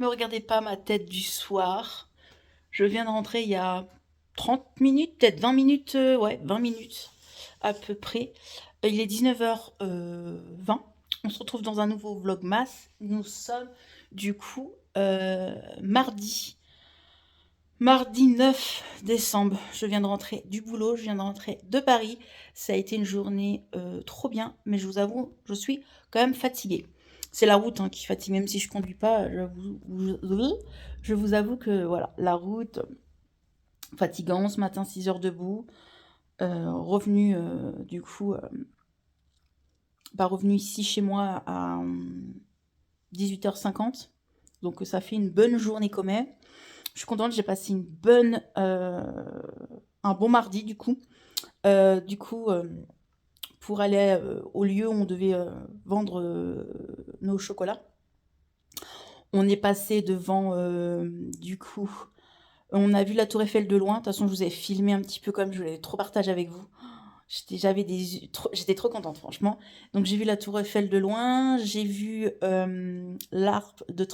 Me regardez pas ma tête du soir. Je viens de rentrer il y a 30 minutes, peut-être 20 minutes, ouais, 20 minutes à peu près. Il est 19h20. On se retrouve dans un nouveau vlogmas. Nous sommes du coup mardi. Mardi 9 décembre. Je viens de rentrer du boulot, je viens de rentrer de Paris. Ça a été une journée trop bien, mais je vous avoue, je suis quand même fatiguée. C'est la route hein, qui fatigue, même si je conduis pas. Je vous avoue que voilà, la route, fatigant. Ce matin, 6 heures debout. Revenu du coup, revenu ici chez moi à 18h50. Donc ça fait une bonne journée quand même. Je suis contente, j'ai passé un bon mardi du coup. Pour aller au lieu où on devait vendre nos chocolats, on est passé devant du coup. On a vu la Tour Eiffel de loin. De toute façon, je vous ai filmé un petit peu comme je voulais trop partager avec vous. J'étais trop contente, franchement. Donc, j'ai vu la Tour Eiffel de loin. J'ai vu l'Arc de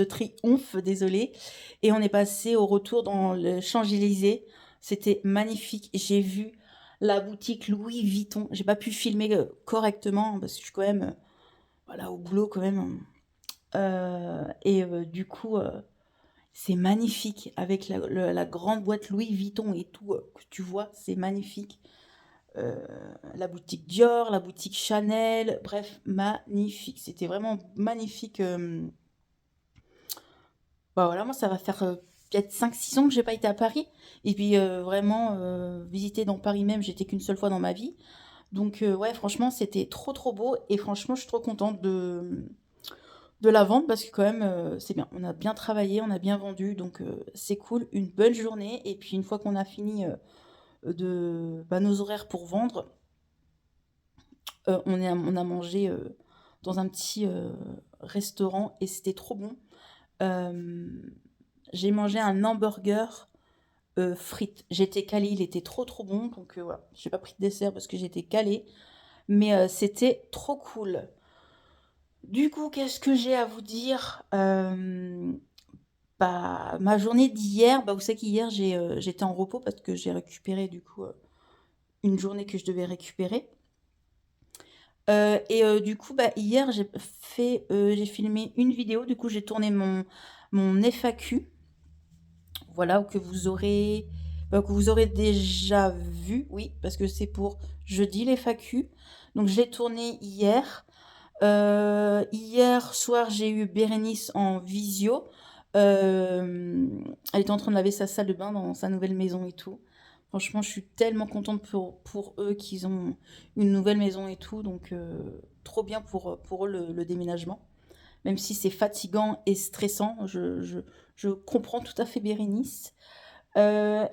Triomphe, désolé. Et on est passé au retour dans le Champs-Élysées. C'était magnifique. J'ai vu la boutique Louis Vuitton. J'ai pas pu filmer correctement parce que je suis quand même voilà, au boulot quand même. Du coup, c'est magnifique avec la grande boîte Louis Vuitton et tout que tu vois, c'est magnifique. La boutique Dior, la boutique Chanel, bref, magnifique. C'était vraiment magnifique. Bah voilà, moi ça va faire peut-être 5 6 ans que j'ai pas été à Paris. Et puis vraiment, visiter dans Paris même, j'étais qu'une seule fois dans ma vie. Donc ouais, franchement, c'était trop trop beau. Et franchement, je suis trop contente de la vente parce que quand même, c'est bien. On a bien travaillé, on a bien vendu. Donc c'est cool, une bonne journée. Et puis une fois qu'on a fini nos horaires pour vendre, on a mangé dans un petit restaurant et c'était trop bon. Euh, j'ai mangé un hamburger frites. J'étais calée, il était trop trop bon. Donc voilà, j'ai pas pris de dessert parce que j'étais calée. Mais c'était trop cool. Du coup, qu'est-ce que j'ai à vous dire Ma journée d'hier, vous savez qu'hier j'étais en repos parce que j'ai récupéré du coup une journée que je devais récupérer. Du coup, hier, j'ai filmé une vidéo. Du coup, j'ai tourné mon FAQ. Voilà, que vous aurez déjà vu. Oui, parce que c'est pour jeudi, les FAQ. Donc, je l'ai tourné hier. Hier soir, j'ai eu Bérénice en visio. Elle était en train de laver sa salle de bain dans sa nouvelle maison et tout. Franchement, je suis tellement contente pour eux qu'ils ont une nouvelle maison et tout. Donc, trop bien pour eux le déménagement. Même si c'est fatigant et stressant, je comprends tout à fait Bérénice. Qu'est-ce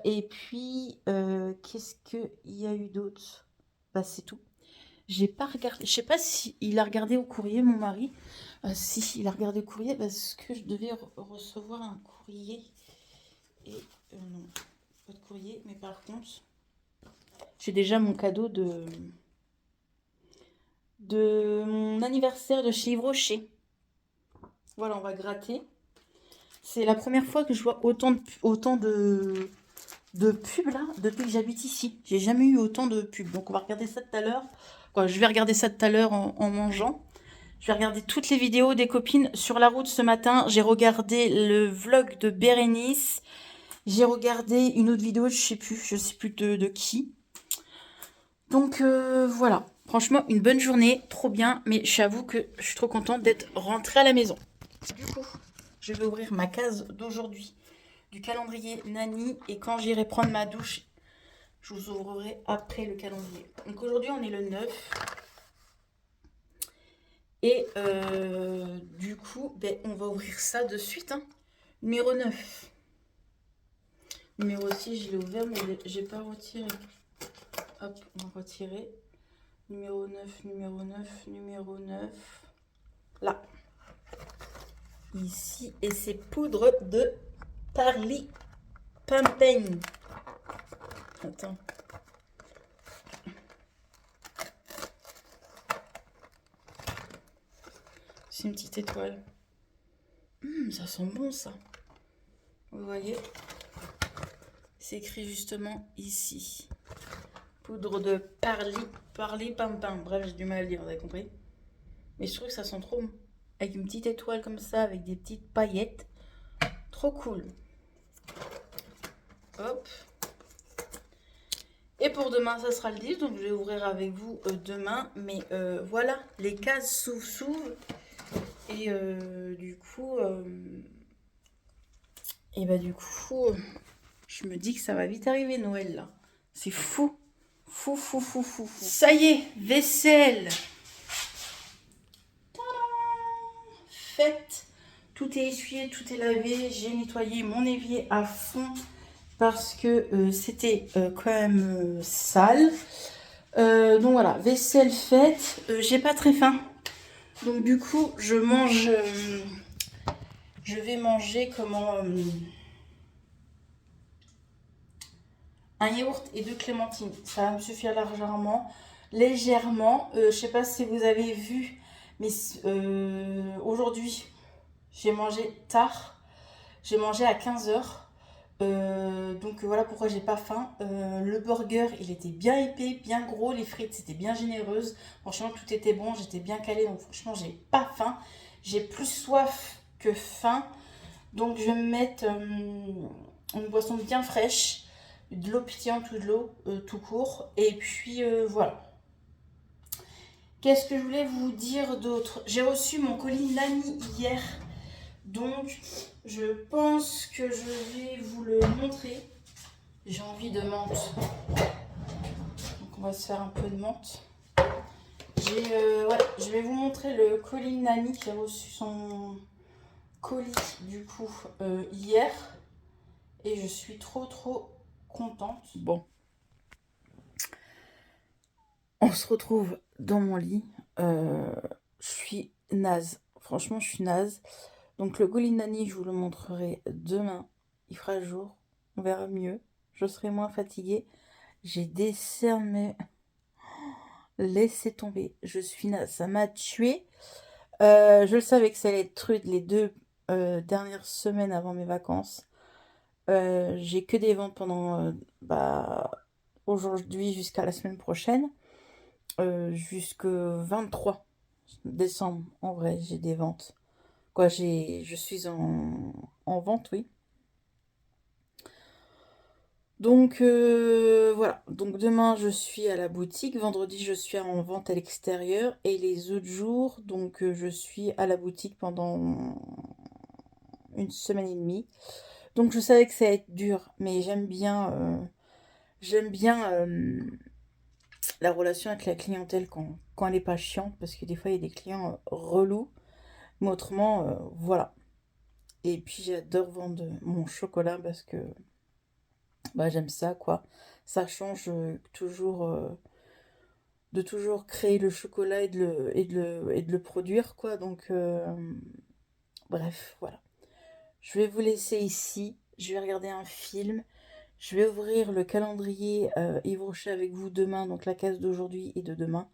qu'il y a eu d'autre? C'est tout. J'ai pas regardé, je sais pas si il a regardé au courrier, mon mari. Si, il a regardé au courrier parce que je devais recevoir un courrier. Et non, pas de courrier, mais par contre, j'ai déjà mon cadeau de mon anniversaire de chez Yves Rocher. Voilà, on va gratter. C'est la première fois que je vois autant de pubs là depuis que j'habite ici. J'ai jamais eu autant de pubs. Donc on va regarder ça tout à l'heure. Quoi, je vais regarder ça tout à l'heure en mangeant. Je vais regarder toutes les vidéos des copines sur la route ce matin. J'ai regardé le vlog de Bérénice. J'ai regardé une autre vidéo, je sais plus de qui. Donc voilà. Franchement, une bonne journée, trop bien. Mais j'avoue que je suis trop contente d'être rentrée à la maison. Du coup, je vais ouvrir ma case d'aujourd'hui du calendrier Nani. Et quand j'irai prendre ma douche, je vous ouvrirai après le calendrier. Donc aujourd'hui, on est le 9. Et du coup, on va ouvrir ça de suite. Hein. Numéro 9. Numéro 6, je l'ai ouvert, mais j'ai pas retiré. Hop, on va retirer. Numéro 9, numéro 9, numéro 9. Là. Ici. Et c'est poudre de Parly Pampagne. Attends. C'est une petite étoile. Ça sent bon ça. Vous voyez, c'est écrit justement ici. Poudre de parli pimpin. Bref, j'ai du mal à lire, vous avez compris. Mais je trouve que ça sent trop bon. Avec une petite étoile comme ça, avec des petites paillettes. Trop cool. Hop. Et pour demain, ça sera le 10, donc je vais ouvrir avec vous demain. Mais voilà, les cases s'ouvrent. Et du coup, je me dis que ça va vite arriver Noël là. C'est fou. Fou, fou, fou, fou, fou. Ça y est, vaisselle. Tadam, faite. Tout est essuyé, tout est lavé. J'ai nettoyé mon évier à fond parce que c'était quand même sale. Donc voilà, vaisselle faite. J'ai pas très faim. Donc du coup, je mange... je vais manger comment... un yaourt et 2 clémentines. Ça va me suffire largement. Légèrement. Je sais pas si vous avez vu, mais aujourd'hui, j'ai mangé tard. J'ai mangé à 15h. Donc voilà pourquoi j'ai pas faim. Le burger, il était bien épais, bien gros. Les frites, c'était bien généreuse. Franchement, tout était bon. J'étais bien calée. Donc franchement, j'ai pas faim. J'ai plus soif que faim. Donc je vais me mettre une boisson bien fraîche, de l'eau pétillante ou de l'eau tout court. Et puis voilà. Qu'est-ce que je voulais vous dire d'autre? J'ai reçu mon colis Nani hier. Donc je pense que je vais vous le montrer. J'ai envie de menthe. Donc on va se faire un peu de menthe. Ouais, je vais vous montrer le colis Nani qui a reçu son colis du coup hier. Et je suis trop contente. Bon. On se retrouve dans mon lit. Je suis naze. Franchement, je suis naze. Donc le colis Nani, je vous le montrerai demain. Il fera jour. On verra mieux. Je serai moins fatiguée. J'ai des cernes, mais... Laissez tomber. Je suis naze. Ça m'a tuée. Je le savais que ça allait être rude les 2 dernières semaines avant mes vacances. J'ai que des ventes pendant aujourd'hui jusqu'à la semaine prochaine. Jusqu'au 23 décembre, en vrai, j'ai des ventes. Quoi, je suis en vente, oui. Donc, voilà. Donc, demain, je suis à la boutique. Vendredi, je suis en vente à l'extérieur. Et les autres jours, donc, je suis à la boutique pendant une semaine et demie. Donc, je savais que ça allait être dur. Mais j'aime bien la relation avec la clientèle quand elle n'est pas chiante. Parce que des fois, il y a des clients relous. Mais autrement, voilà. Et puis j'adore vendre mon chocolat parce que j'aime ça, quoi. Ça change toujours de toujours créer le chocolat et de le produire, quoi. Donc, bref, voilà. Je vais vous laisser ici. Je vais regarder un film. Je vais ouvrir le calendrier Yves Rocher avec vous demain, donc la case d'aujourd'hui et de demain.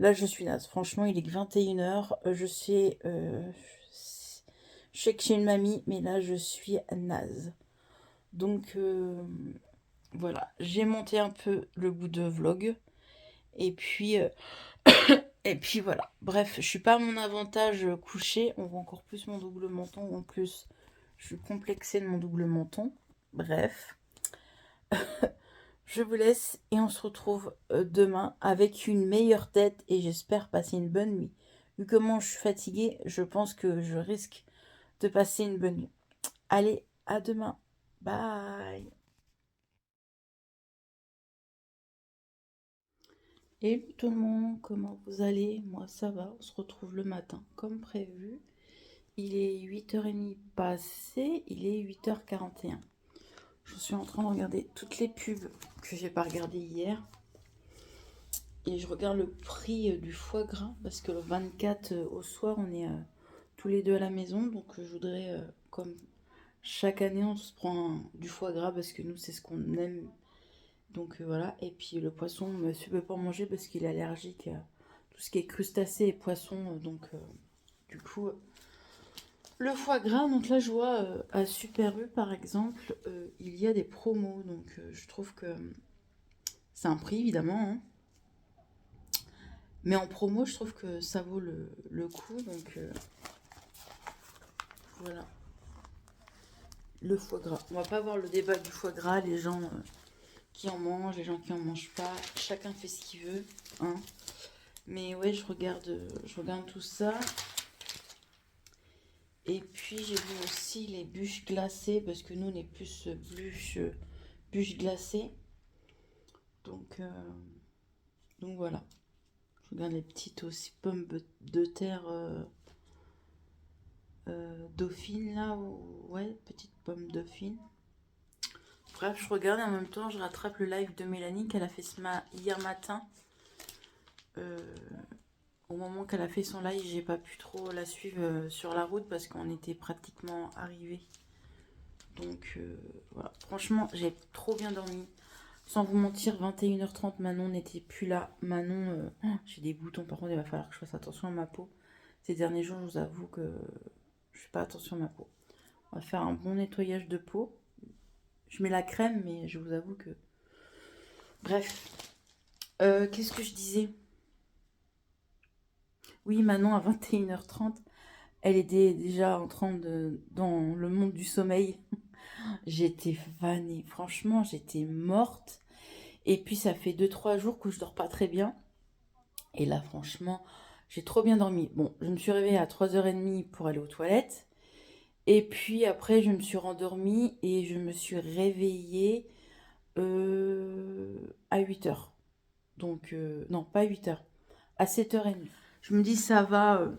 Là, je suis naze. Franchement, il est que 21h. Je sais que j'ai une mamie, mais là, je suis naze. Donc, voilà. J'ai monté un peu le bout de vlog. Et puis, et puis voilà. Bref, je suis pas à mon avantage couché. On voit encore plus mon double menton. En plus, je suis complexée de mon double menton. Bref. Je vous laisse et on se retrouve demain avec une meilleure tête et j'espère passer une bonne nuit. Vu comment je suis fatiguée, je pense que je risque de passer une bonne nuit. Allez, à demain. Bye. Et tout le monde, comment vous allez? Moi ça va, on se retrouve le matin comme prévu. Il est 8h30 passé, il est 8h41. Je suis en train de regarder toutes les pubs que j'ai pas regardées hier. Et je regarde le prix du foie gras parce que le 24 au soir, on est tous les deux à la maison. Donc je voudrais, comme chaque année, on se prend du foie gras parce que nous, c'est ce qu'on aime. Donc voilà. Et puis le poisson, monsieur ne peut pas en manger parce qu'il est allergique à tout ce qui est crustacés et poissons. Donc du coup, Le foie gras, donc là je vois à Super U par exemple, il y a des promos, donc je trouve que c'est un prix évidemment, hein. Mais en promo je trouve que ça vaut le coup, donc voilà, le foie gras. On va pas avoir le débat du foie gras, les gens qui en mangent, les gens qui en mangent pas, chacun fait ce qu'il veut, hein. Mais ouais, je regarde tout ça. Et puis j'ai vu aussi les bûches glacées, parce que nous on est plus bûches glacées. Donc, voilà. Je regarde les petites aussi pommes de terre dauphine là. Ouais, petites pommes dauphine. Bref, je regarde et en même temps je rattrape le live de Mélanie qu'elle a fait hier matin. Au moment qu'elle a fait son live, j'ai pas pu trop la suivre sur la route parce qu'on était pratiquement arrivés. Donc voilà, franchement, j'ai trop bien dormi. Sans vous mentir, 21h30, Manon n'était plus là. Manon, j'ai des boutons, par contre, il va falloir que je fasse attention à ma peau. Ces derniers jours, je vous avoue que je fais pas attention à ma peau. On va faire un bon nettoyage de peau. Je mets la crème, mais je vous avoue que... Bref. Qu'est-ce que je disais? Oui, Manon, à 21h30, elle était déjà en train dans le monde du sommeil. J'étais fanée. Franchement, j'étais morte. Et puis, ça fait 2-3 jours que je dors pas très bien. Et là, franchement, j'ai trop bien dormi. Bon, je me suis réveillée à 3h30 pour aller aux toilettes. Et puis après, je me suis rendormie et je me suis réveillée à 8h. Donc, non, pas à 8h, à 7h30. Je me dis, ça va,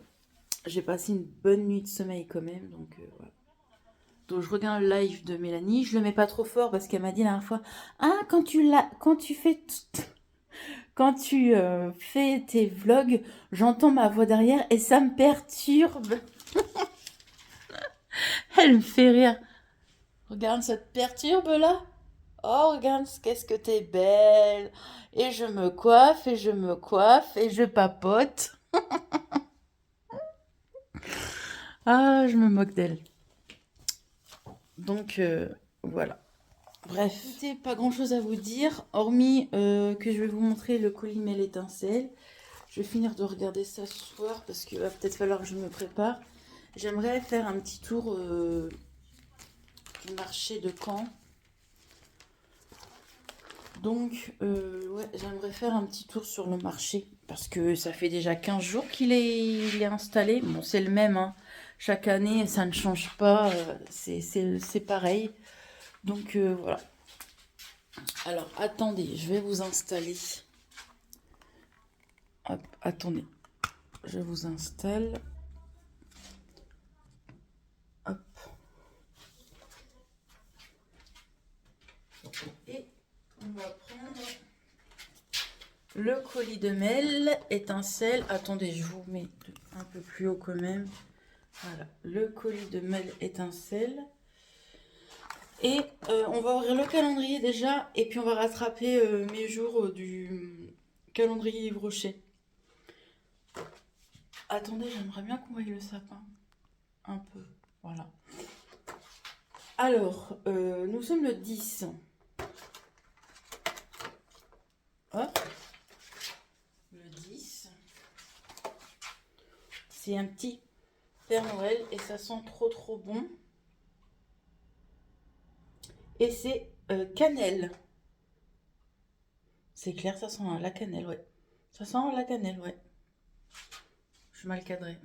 j'ai passé une bonne nuit de sommeil quand même. Donc, voilà. Donc, je regarde le live de Mélanie. Je le mets pas trop fort parce qu'elle m'a dit la dernière fois, ah, quand tu fais... Quand tu fais tes vlogs, j'entends ma voix derrière et ça me perturbe. Elle me fait rire. Regarde, ça te perturbe là? Oh, regarde, qu'est-ce que t'es belle. Et je me coiffe, et je me coiffe, et je papote. Ah, je me moque d'elle. Donc, voilà. Bref, écoutez, pas grand-chose à vous dire, hormis que je vais vous montrer le colis Mêle étincelle. Je vais finir de regarder ça ce soir parce qu'il va peut-être falloir que je me prépare. J'aimerais faire un petit tour du marché de Caen. Donc, ouais, j'aimerais faire un petit tour sur le marché parce que ça fait déjà 15 jours qu'il est installé. Bon, c'est le même, hein. Chaque année, ça ne change pas. C'est pareil. Donc, voilà. Alors, attendez, je vais vous installer. Hop, attendez. Je vous installe. Hop. Et on va prendre le colis de Mêle étincelle. Attendez, je vous mets un peu plus haut quand même. Voilà, le colis de Mêle étincelle. Et on va ouvrir le calendrier déjà. Et puis on va rattraper mes jours du calendrier Yves Rocher. Attendez, j'aimerais bien qu'on voie le sapin. Un peu, voilà. Alors, nous sommes le 10. Hop. Le 10. C'est un petit Père Noël et ça sent trop bon. Et c'est cannelle. C'est clair, ça sent la cannelle, ouais. Ça sent la cannelle, ouais. Je suis mal cadrée.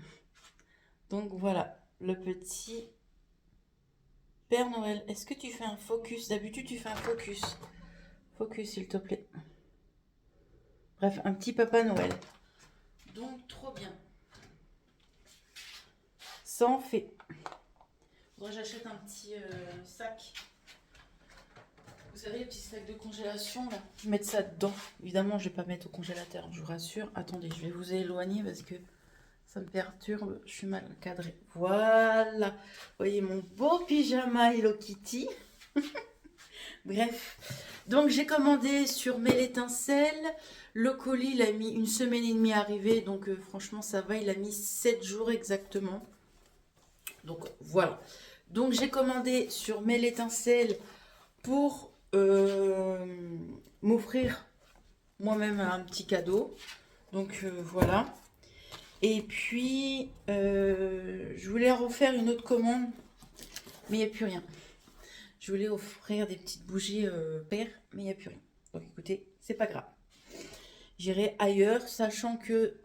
Donc voilà, le petit Père Noël. Est-ce que tu fais un focus? D'habitude, tu fais un focus. Focus, s'il te plaît. Bref, un petit Papa Noël. Donc, trop bien. Ça en fait. Faudrait que j'achète un petit sac. Vous savez, les petits sacs de congélation, là. Je vais mettre ça dedans. Évidemment, je vais pas mettre au congélateur, je vous rassure. Attendez, je vais vous éloigner parce que ça me perturbe. Je suis mal cadrée. Voilà. Vous voyez mon beau pyjama Hello Kitty. Bref. Donc, j'ai commandé sur Mêle étincelle. Le colis, il a mis 1 semaine et demie à arriver. Donc, franchement, ça va. Il a mis 7 jours exactement. Donc voilà. Donc j'ai commandé sur Mail Étincelle pour m'offrir moi-même un petit cadeau. Donc voilà. Et puis je voulais refaire une autre commande, mais il n'y a plus rien. Je voulais offrir des petites bougies paires, mais il n'y a plus rien. Donc écoutez, c'est pas grave. J'irai ailleurs, sachant que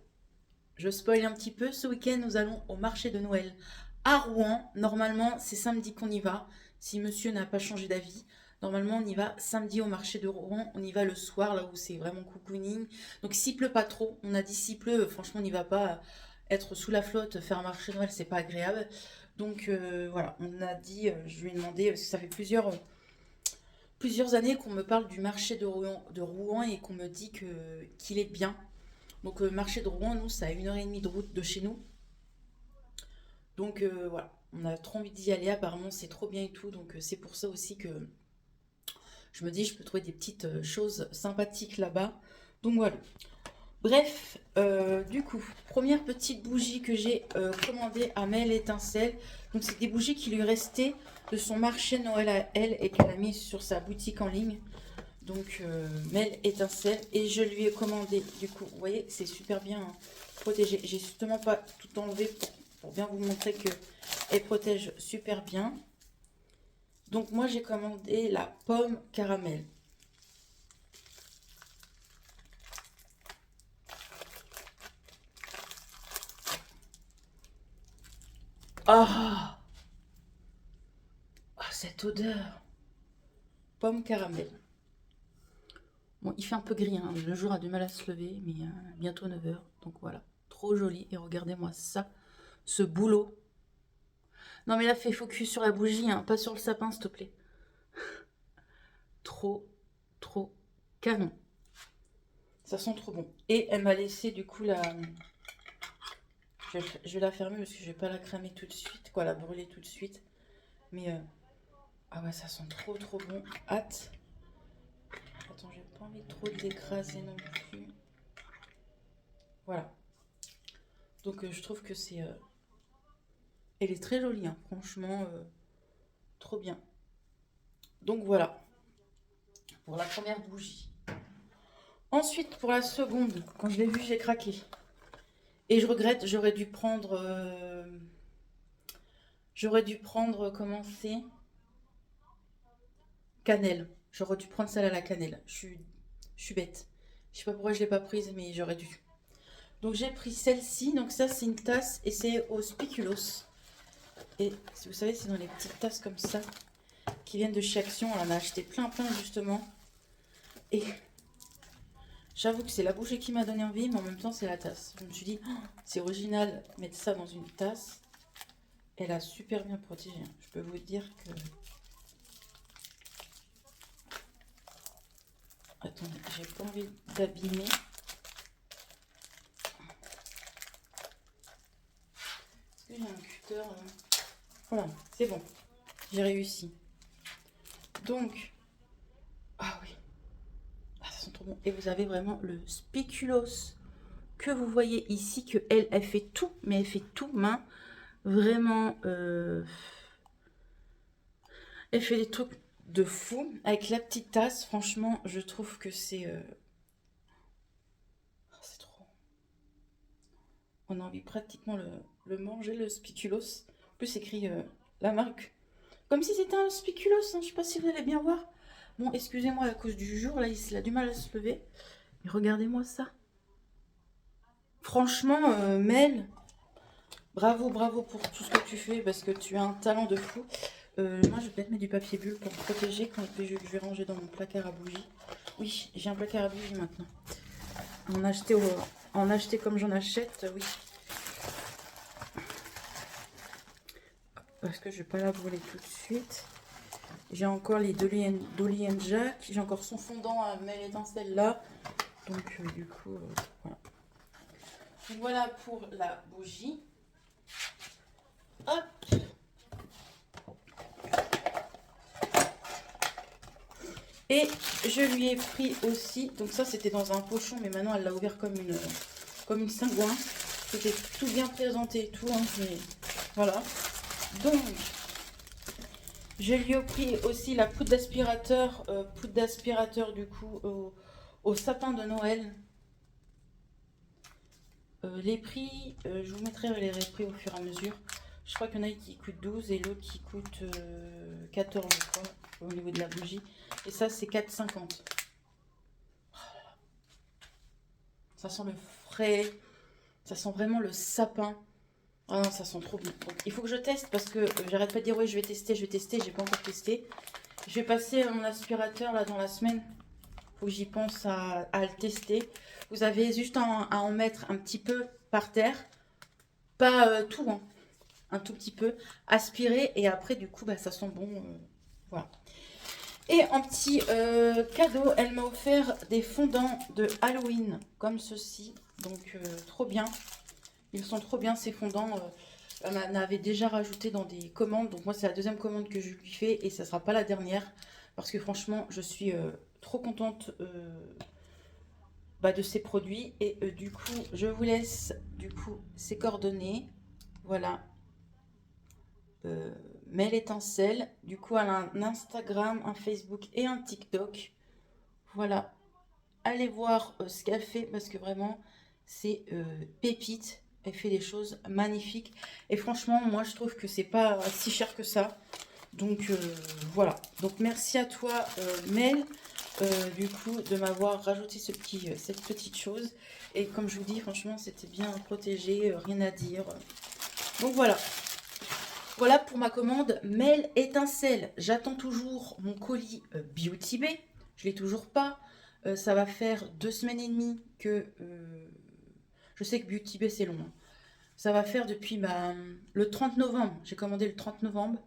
je spoil un petit peu. Ce week-end, nous allons au marché de Noël à Rouen. Normalement, c'est samedi qu'on y va. Si monsieur n'a pas changé d'avis, normalement, on y va samedi au marché de Rouen. On y va le soir, là où c'est vraiment cocooning. Donc, s'il pleut pas trop, on a dit s'il pleut, franchement, on n'y va pas. Être sous la flotte, faire un marché de Noël, c'est pas agréable. Donc, voilà, on a dit, je lui ai demandé, parce que ça fait plusieurs années qu'on me parle du marché de Rouen et qu'on me dit qu'il est bien. Donc, marché de Rouen, nous, c'est à 1h30 de route de chez nous. Donc, voilà, on a trop envie d'y aller. Apparemment, c'est trop bien et tout. Donc, c'est pour ça aussi que je me dis, je peux trouver des petites choses sympathiques là-bas. Donc, voilà. Bref, du coup, première petite bougie que j'ai commandée à Mail Étincelle. Donc, c'est des bougies qui lui restaient de son marché de Noël à elle et qu'elle a mis sur sa boutique en ligne. Donc, Mail Étincelle. Et je lui ai commandé, du coup, vous voyez, c'est super bien protégé. J'ai justement pas tout enlevé pour bien vous montrer que elle protège super bien. Donc, moi, j'ai commandé la pomme caramel. Ah, cette odeur. Pomme caramel. Bon, il fait un peu gris, hein. Le jour a du mal à se lever, mais bientôt 9h. Donc voilà, trop joli. Et regardez-moi ça, ce boulot. Non mais là, fais focus sur la bougie, hein, pas sur le sapin, s'il te plaît. Trop, trop canon. Ça sent trop bon. Et elle m'a laissé du coup la... Je vais la fermer parce que je vais pas la cramer tout de suite, quoi, la brûler tout de suite. Mais ah ouais, ça sent trop trop bon. Hâte. Attends, j'ai pas envie trop de l'écraser non plus. Voilà. Donc je trouve que c'est... Elle est très jolie, hein. Franchement, trop bien. Donc voilà, pour la première bougie. Ensuite, pour la seconde, quand je l'ai vue, j'ai craqué. Et je regrette, j'aurais dû prendre... comment c'est, cannelle. J'aurais dû prendre celle à la cannelle. Je suis bête. Je sais pas pourquoi je l'ai pas prise, mais j'aurais dû. Donc j'ai pris celle-ci. Donc ça, c'est une tasse et c'est au spéculoos. Et si vous savez, c'est dans les petites tasses comme ça qui viennent de chez Action. On en a acheté plein justement. Et j'avoue que c'est la bougie qui m'a donné envie, mais en même temps c'est la tasse. Je me suis dit, oh, c'est original, mettre ça dans une tasse. Elle a super bien protégé. Je peux vous dire que... Attendez, j'ai pas envie d'abîmer. Est-ce que j'ai un cutter là? Voilà, c'est bon. J'ai réussi. Donc, ah oui. Ah, ça sent trop bon. Et vous avez vraiment le spéculoos que vous voyez ici, que elle fait tout, mais elle fait tout main. Vraiment, elle fait des trucs de fou. Avec la petite tasse, franchement, je trouve que c'est... c'est trop... On a envie pratiquement le manger, le spéculoos. En plus, écrit la marque. Comme si c'était un spéculoos, hein. Je sais pas si vous allez bien voir. Bon, excusez-moi à cause du jour, là, il a du mal à se lever. Mais regardez-moi ça. Franchement, Mel, bravo pour tout ce que tu fais, parce que tu as un talent de fou. Moi, je vais peut-être mettre du papier bulle pour me protéger quand je vais ranger dans mon placard à bougies. Oui, j'ai un placard à bougies maintenant. En acheter comme j'en achète, oui. Parce que je vais pas la brûler tout de suite. J'ai encore les Dolly & Jack. J'ai encore son fondant à Mail Étincelle là. Donc, du coup, voilà. Donc, voilà pour la bougie. Hop. Et je lui ai pris aussi, donc ça c'était dans un pochon, mais maintenant elle l'a ouvert comme une Saint-Gouin. C'était tout bien présenté et tout, hein, mais voilà. Donc, je lui ai pris aussi la poudre d'aspirateur du coup au sapin de Noël. Les prix, je vous mettrai les prix au fur et à mesure. Je crois qu'il y en a qui coûtent 12 et l'autre qui coûte 14, je crois, au niveau de la bougie. Et ça, c'est 4,50. Ça sent le frais, ça sent vraiment le sapin. Ah non, ça sent trop bon. Donc, il faut que je teste parce que j'arrête pas de dire ouais, je vais tester, j'ai pas encore testé. Je vais passer mon aspirateur là dans la semaine. Faut que j'y pense à le tester. Vous avez juste à en mettre un petit peu par terre, pas tout, hein, un tout petit peu, aspirer et après du coup bah, ça sent bon. Voilà. Et en petit cadeau, elle m'a offert des fondants de Halloween comme ceci. Donc trop bien. Ils sont trop bien ces fondants. Elle m'en avait déjà rajouté dans des commandes. Donc moi c'est la deuxième commande que je lui fais et ça sera pas la dernière. Parce que franchement je suis trop contente de ces produits. Et du coup je vous laisse du coup ces coordonnées. Voilà. Mel Étincelle. Du coup elle a un Instagram, un Facebook et un TikTok. Voilà. Allez voir ce qu'elle fait parce que vraiment c'est pépite. Elle fait des choses magnifiques. Et franchement, moi je trouve que c'est pas si cher que ça. Donc voilà. Donc merci à toi Mel du coup de m'avoir rajouté cette petite chose. Et comme je vous dis, franchement c'était bien protégé, rien à dire. Donc voilà. Voilà pour ma commande Mel Étincelle. J'attends toujours mon colis Beauty Bay. Je l'ai toujours pas. Ça va faire 2 semaines et demie que... je sais que Beauty Bay c'est long. Hein. Ça va faire depuis le 30 novembre. J'ai commandé le 30 novembre.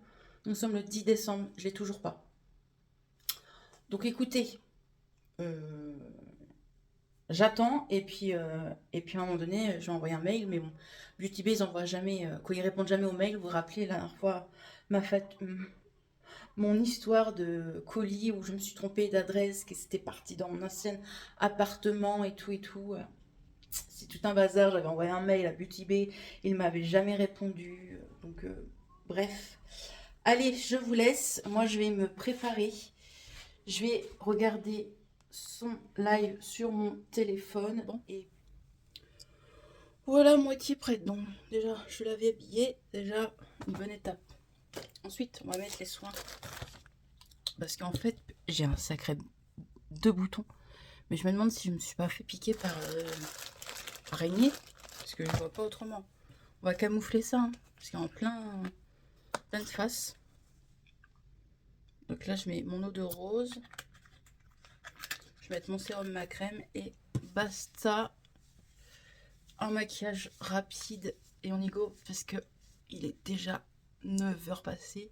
Nous sommes le 10 décembre. Je l'ai toujours pas. Donc écoutez, j'attends et puis à un moment donné, je vais envoyer un mail. Mais bon, Beauty Bay ils envoient jamais, quand ils répondent jamais aux mails. Vous vous rappelez la dernière fois mon histoire de colis où je me suis trompée d'adresse, que c'était parti dans mon ancien appartement et tout et tout. C'est tout un bazar. J'avais envoyé un mail à Beauty Bay, il ne m'avait jamais répondu. Donc bref. Allez, je vous laisse. Moi, je vais me préparer. Je vais regarder son live sur mon téléphone. Bon, et voilà, moitié prête. Donc déjà, je l'avais habillée. Déjà, une bonne étape. Ensuite, on va mettre les soins. Parce qu'en fait, j'ai un sacré 2 boutons. Mais je me demande si je me suis pas fait piquer par araignée. Parce que je vois pas autrement. On va camoufler ça. Hein, parce qu'il y a en pleine face. Donc là, je mets mon eau de rose. Je vais mettre mon sérum, ma crème. Et basta. Un maquillage rapide. Et on y go. Parce que il est déjà 9h passées.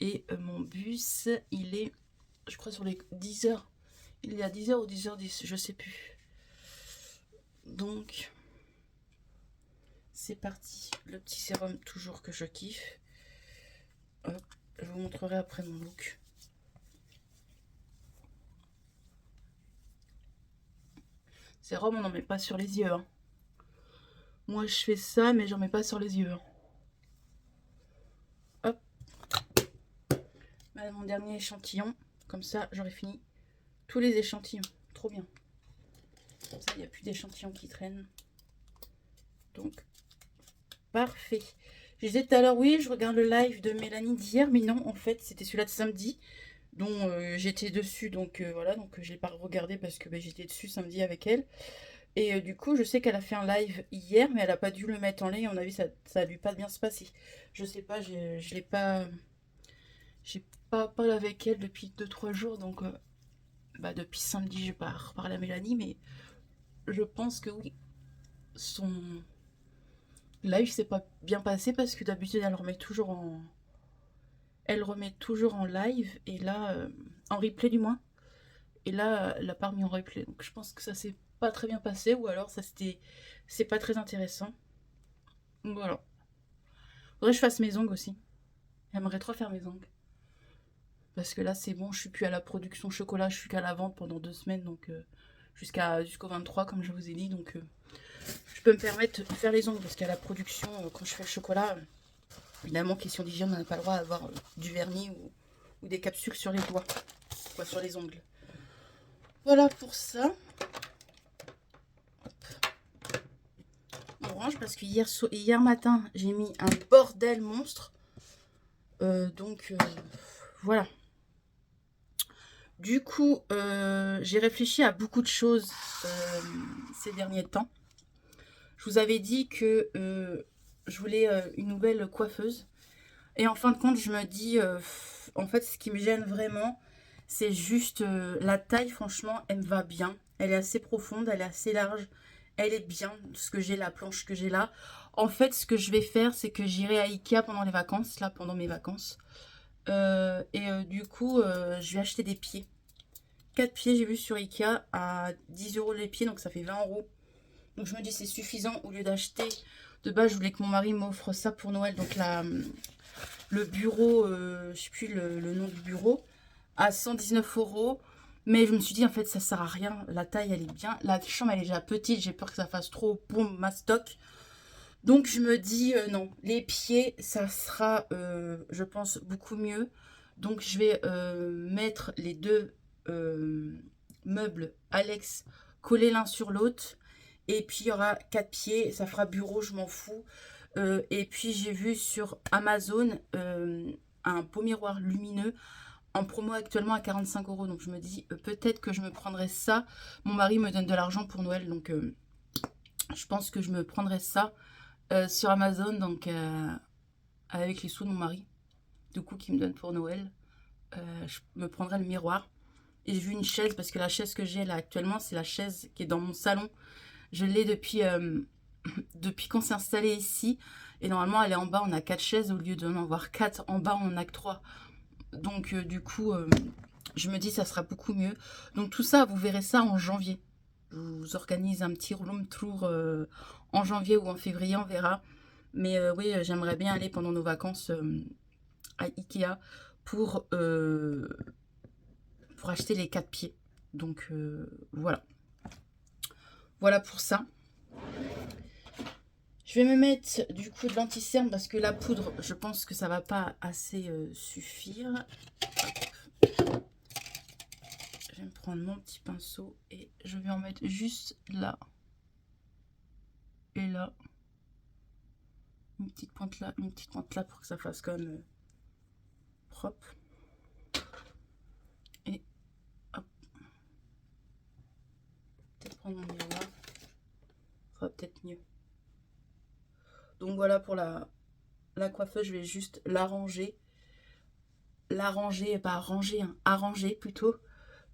Et mon bus, il est, je crois, sur les 10h. Il est à 10h ou 10h10, je sais plus. Donc, c'est parti. Le petit sérum, toujours que je kiffe. Hop, je vous montrerai après mon look. Sérum, on n'en met pas sur les yeux. Hein. Moi, je fais ça, mais j'en mets pas sur les yeux. Hein. Hop. Mon dernier échantillon. Comme ça, j'aurai fini tous les échantillons. Trop bien. Comme ça, il n'y a plus d'échantillons qui traînent. Donc, parfait. Je disais tout à l'heure, oui, je regarde le live de Mélanie d'hier, mais non, en fait, c'était celui-là de samedi, dont j'étais dessus, donc voilà, donc je l'ai pas regardé parce que j'étais dessus samedi avec elle. Et du coup, je sais qu'elle a fait un live hier, mais elle a pas dû le mettre en ligne, à mon avis, ça a dû pas bien se passer. Je sais pas, je l'ai pas... J'ai pas parlé avec elle depuis 2-3 jours, donc depuis samedi, j'ai pas reparlé à Mélanie, mais je pense que oui, son live s'est pas bien passé parce que d'habitude elle remet toujours en live et là en replay du moins, et là elle l'a pas remis en replay, donc je pense que ça s'est pas très bien passé ou alors c'est pas très intéressant. Donc voilà, faudrait que je fasse mes ongles aussi. J'aimerais trop faire mes ongles parce que là c'est bon, je suis plus à la production chocolat, je suis qu'à la vente pendant 2 semaines, donc jusqu'au 23 comme je vous ai dit, donc je peux me permettre de faire les ongles parce qu'à la production quand je fais le chocolat Évidemment, question d'hygiène, on n'a pas le droit d'avoir du vernis ou des capsules sur les doigts, quoi, sur les ongles. Voilà pour ça. On range parce que hier matin, j'ai mis un bordel monstre. Donc, voilà. Du coup, j'ai réfléchi à beaucoup de choses ces derniers temps. Je vous avais dit que je voulais une nouvelle coiffeuse. Et en fin de compte, je me dis, en fait, ce qui me gêne vraiment, c'est juste la taille, franchement, elle me va bien. Elle est assez profonde, elle est assez large. Elle est bien, ce que j'ai, la planche que j'ai là. En fait, ce que je vais faire, c'est que j'irai à Ikea pendant les vacances, là, pendant mes vacances. Du coup, je vais acheter des pieds. 4 pieds, j'ai vu sur Ikea, à 10 € les pieds, donc ça fait 20 €. Donc je me dis, c'est suffisant, au lieu d'acheter... De base, je voulais que mon mari m'offre ça pour Noël, donc le bureau, je sais plus le nom du bureau, à 119 €. Mais je me suis dit, en fait, ça sert à rien. La taille, elle est bien. La chambre, elle est déjà petite. J'ai peur que ça fasse trop pour ma stock. Donc, je me dis, non. Les pieds, ça sera, je pense, beaucoup mieux. Donc, je vais mettre les deux meubles Alex collés l'un sur l'autre. Et puis, il y aura 4 pieds. Ça fera bureau, je m'en fous. Et puis j'ai vu sur Amazon un pot miroir lumineux en promo actuellement à 45 €. Donc je me dis peut-être que je me prendrai ça. Mon mari me donne de l'argent pour Noël, donc je pense que je me prendrai ça sur Amazon, donc avec les sous de mon mari, du coup qui me donne pour Noël. Je me prendrai le miroir. Et j'ai vu une chaise, parce que la chaise que j'ai là actuellement, c'est la chaise qui est dans mon salon. Je l'ai depuis qu'on s'est installé ici. Et normalement, elle est en bas, on a 4 chaises au lieu d'en avoir 4 en bas, on en a que 3. Donc, du coup, je me dis ça sera beaucoup mieux. Donc, tout ça, vous verrez ça en janvier. Je vous organise un petit room tour en janvier ou en février, on verra. Mais oui, j'aimerais bien aller pendant nos vacances à Ikea pour acheter les 4 pieds. Donc, voilà. Voilà pour ça. Je vais me mettre du coup de l'anti-cerne parce que la poudre, je pense que ça va pas assez suffire. Je vais me prendre mon petit pinceau et je vais en mettre juste là. Et là. Une petite pointe là, une petite pointe là pour que ça fasse comme propre. Et hop. Peut-être prendre mon miroir. Ça sera peut-être mieux. Donc voilà pour la coiffeuse, je vais juste l'arranger. L'arranger, pas arranger, hein, arranger plutôt,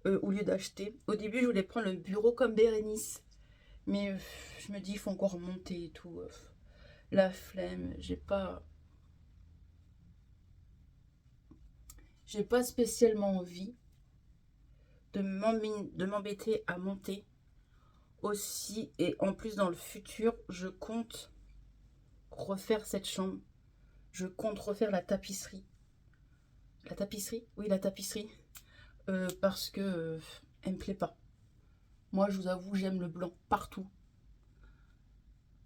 au lieu d'acheter. Au début, je voulais prendre le bureau comme Bérénice. Mais je me dis, il faut encore monter et tout. La flemme, j'ai pas spécialement envie de m'embêter à monter aussi. Et en plus, dans le futur, je compte refaire cette chambre. Je compte refaire la tapisserie. La tapisserie? Oui, la tapisserie. Parce que elle me plaît pas. Moi, je vous avoue, j'aime le blanc partout.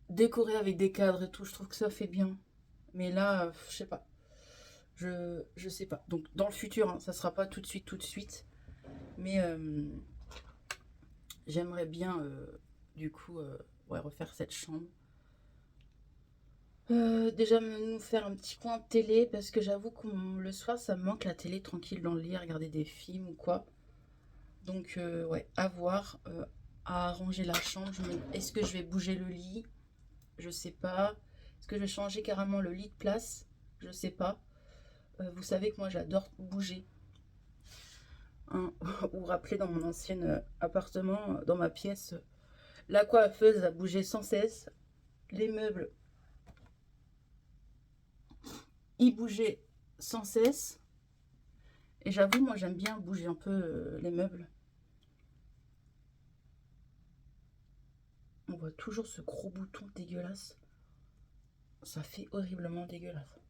Décorer avec des cadres et tout, je trouve que ça fait bien. Mais là, je sais pas. Je sais pas. Donc, dans le futur, hein, ça sera pas tout de suite. Mais j'aimerais bien, du coup, ouais, refaire cette chambre. Déjà nous faire un petit coin télé parce que j'avoue que le soir ça me manque la télé tranquille dans le lit, à regarder des films ou quoi. Donc ouais, à voir, à arranger la chambre. Est-ce que je vais bouger le lit? Je sais pas. Est-ce que je vais changer carrément le lit de place? Je sais pas. Vous savez que moi j'adore bouger. Hein, vous vous rappelez dans mon ancien appartement, dans ma pièce, la coiffeuse a bougé sans cesse. Les meubles, ils bougeaient sans cesse. Et j'avoue, moi j'aime bien bouger un peu les meubles. On voit toujours ce gros bouton dégueulasse. Ça fait horriblement dégueulasse.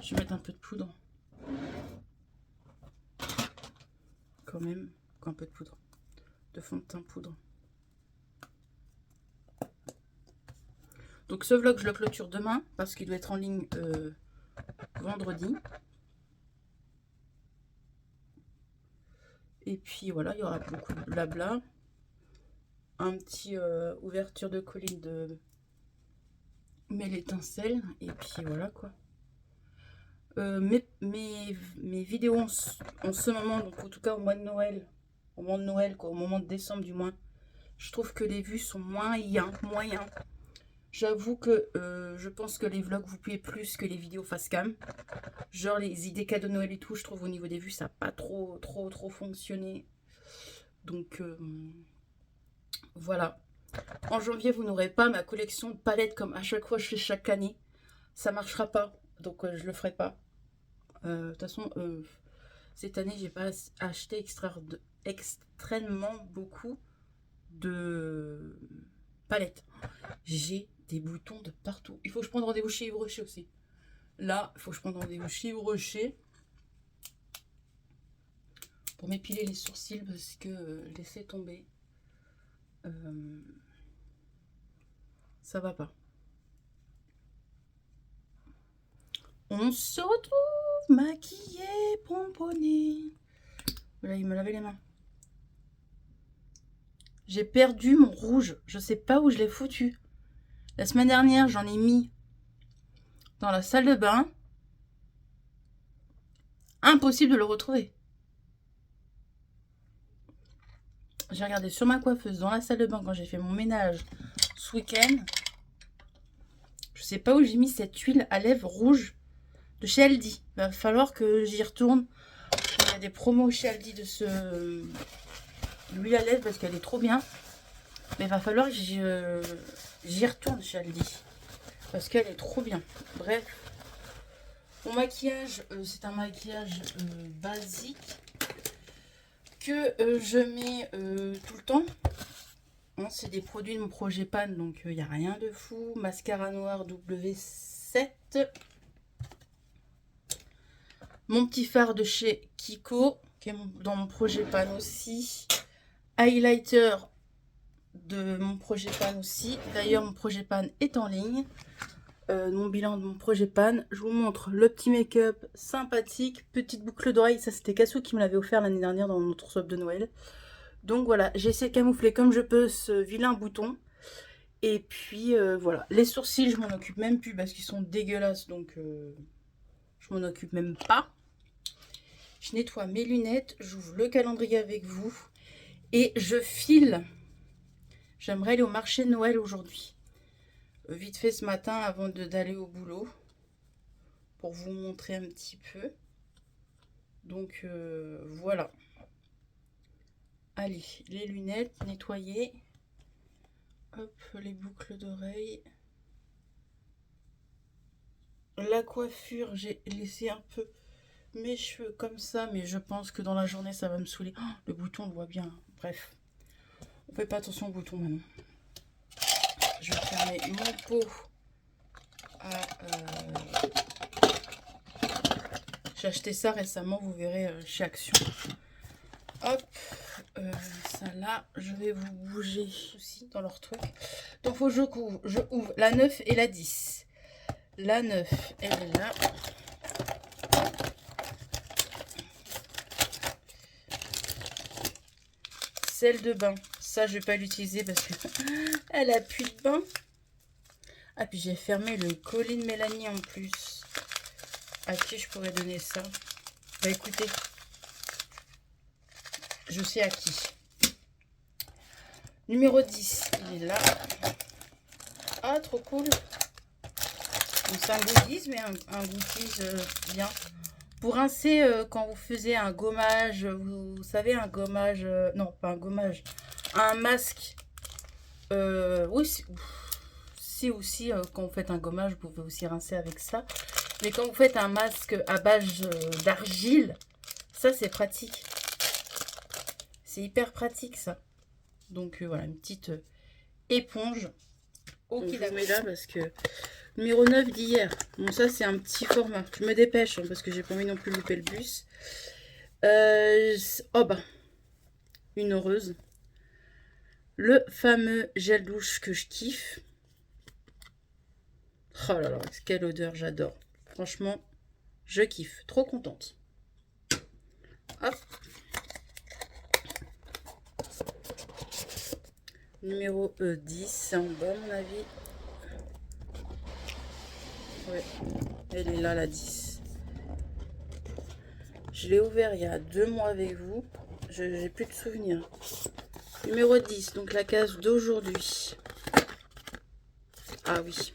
Je vais mettre un peu de poudre. Quand même, un peu de poudre. De fond de teint poudre. Donc ce vlog, je le clôture demain parce qu'il doit être en ligne vendredi. Et puis voilà, il y aura beaucoup de blabla. Un petit ouverture de colis de Mêle étincelle. Et puis voilà quoi. Mes vidéos en ce moment, donc en tout cas au mois de Noël, quoi, au moment de décembre du moins, je trouve que les vues sont moyens. J'avoue que je pense que les vlogs vous plaît plus que les vidéos face cam. Genre les idées cadeaux de Noël et tout, je trouve au niveau des vues ça n'a pas trop fonctionné. Donc voilà. En janvier vous n'aurez pas ma collection de palettes comme à chaque fois je fais chaque année. Ça marchera pas, donc je le ferai pas. De toute façon, cette année j'ai pas acheté extrêmement beaucoup de palettes. J'ai des boutons de partout. Il faut que je prenne rendez-vous chez Yves Rocher aussi. Là, il faut que je prenne rendez-vous chez Yves Rocher pour m'épiler les sourcils parce que laisser tomber, ça va pas. On se retrouve maquillé, pomponné. Voilà, il me lavait les mains. J'ai perdu mon rouge. Je sais pas où je l'ai foutu. La semaine dernière, j'en ai mis dans la salle de bain. Impossible de le retrouver. J'ai regardé sur ma coiffeuse dans la salle de bain quand j'ai fait mon ménage ce week-end. Je sais pas où j'ai mis cette huile à lèvres rouge de chez Aldi. Il va falloir que j'y retourne. Il y a des promos chez Aldi de l'huile à lèvres parce qu'elle est trop bien. Mais il va falloir que j'y retourne chez Aldi. Parce qu'elle est trop bien. Bref. Mon maquillage, c'est un maquillage basique que je mets tout le temps. Hein, c'est des produits de mon projet Pan, donc il n'y a rien de fou. Mascara noir W7. Mon petit fard de chez Kiko, qui est dans mon projet Pan aussi. Highlighter de mon projet Pan aussi. D'ailleurs, mon projet Pan est en ligne. Mon bilan de mon projet Pan. Je vous montre le petit make-up sympathique. Petite boucle d'oreille. Ça, c'était Cassou qui me l'avait offert l'année dernière dans notre swap de Noël. Donc voilà, j'ai essayé de camoufler comme je peux ce vilain bouton. Et puis voilà. Les sourcils, je m'en occupe même plus parce qu'ils sont dégueulasses. Donc je m'en occupe même pas. Je nettoie mes lunettes. J'ouvre le calendrier avec vous. Et je file. J'aimerais aller au marché de Noël aujourd'hui. Vite fait ce matin avant d'aller au boulot. Pour vous montrer un petit peu. Donc voilà. Allez, les lunettes nettoyées. Hop, les boucles d'oreilles. La coiffure, j'ai laissé un peu mes cheveux comme ça, mais je pense que dans la journée, ça va me saouler. Oh, le bouton, on le voit bien. Bref, on fait pas attention au bouton maintenant. Je vais fermer mon pot à... J'ai acheté ça récemment, vous verrez chez Action. Hop, ça là, je vais vous bouger aussi dans leur truc. Donc, faut que je ouvre la 9 et la 10. La 9, elle est là. Celle de bain, ça je vais pas l'utiliser parce que elle a plus de bain. Ah, puis j'ai fermé le colis de Mélanie en plus. À qui je pourrais donner ça? Bah écoutez, je sais à qui. Numéro 10, il est là. Ah, trop cool. C'est un goodies, mais un goodies bien. Pour rincer, quand vous faisiez un gommage, vous savez, un gommage... non, pas un gommage. Un masque. Oui, si aussi, quand vous faites un gommage, vous pouvez aussi rincer avec ça. Mais quand vous faites un masque à base d'argile, ça, c'est pratique. C'est hyper pratique, ça. Donc, voilà, une petite éponge. Ok, je la mets là parce que... Numéro 9 d'hier. Bon, ça, c'est un petit format. Je me dépêche hein, parce que j'ai pas envie non plus de louper le bus. Oh bah, une heureuse. Le fameux gel douche que je kiffe. Oh là là, quelle odeur, j'adore. Franchement, je kiffe. Trop contente. Hop. Numéro 10, c'est en bas à mon avis. Ouais, elle est là la 10. Je l'ai ouvert il y a 2 mois avec vous. J'ai plus de souvenirs. Numéro 10, donc la case d'aujourd'hui. Ah oui.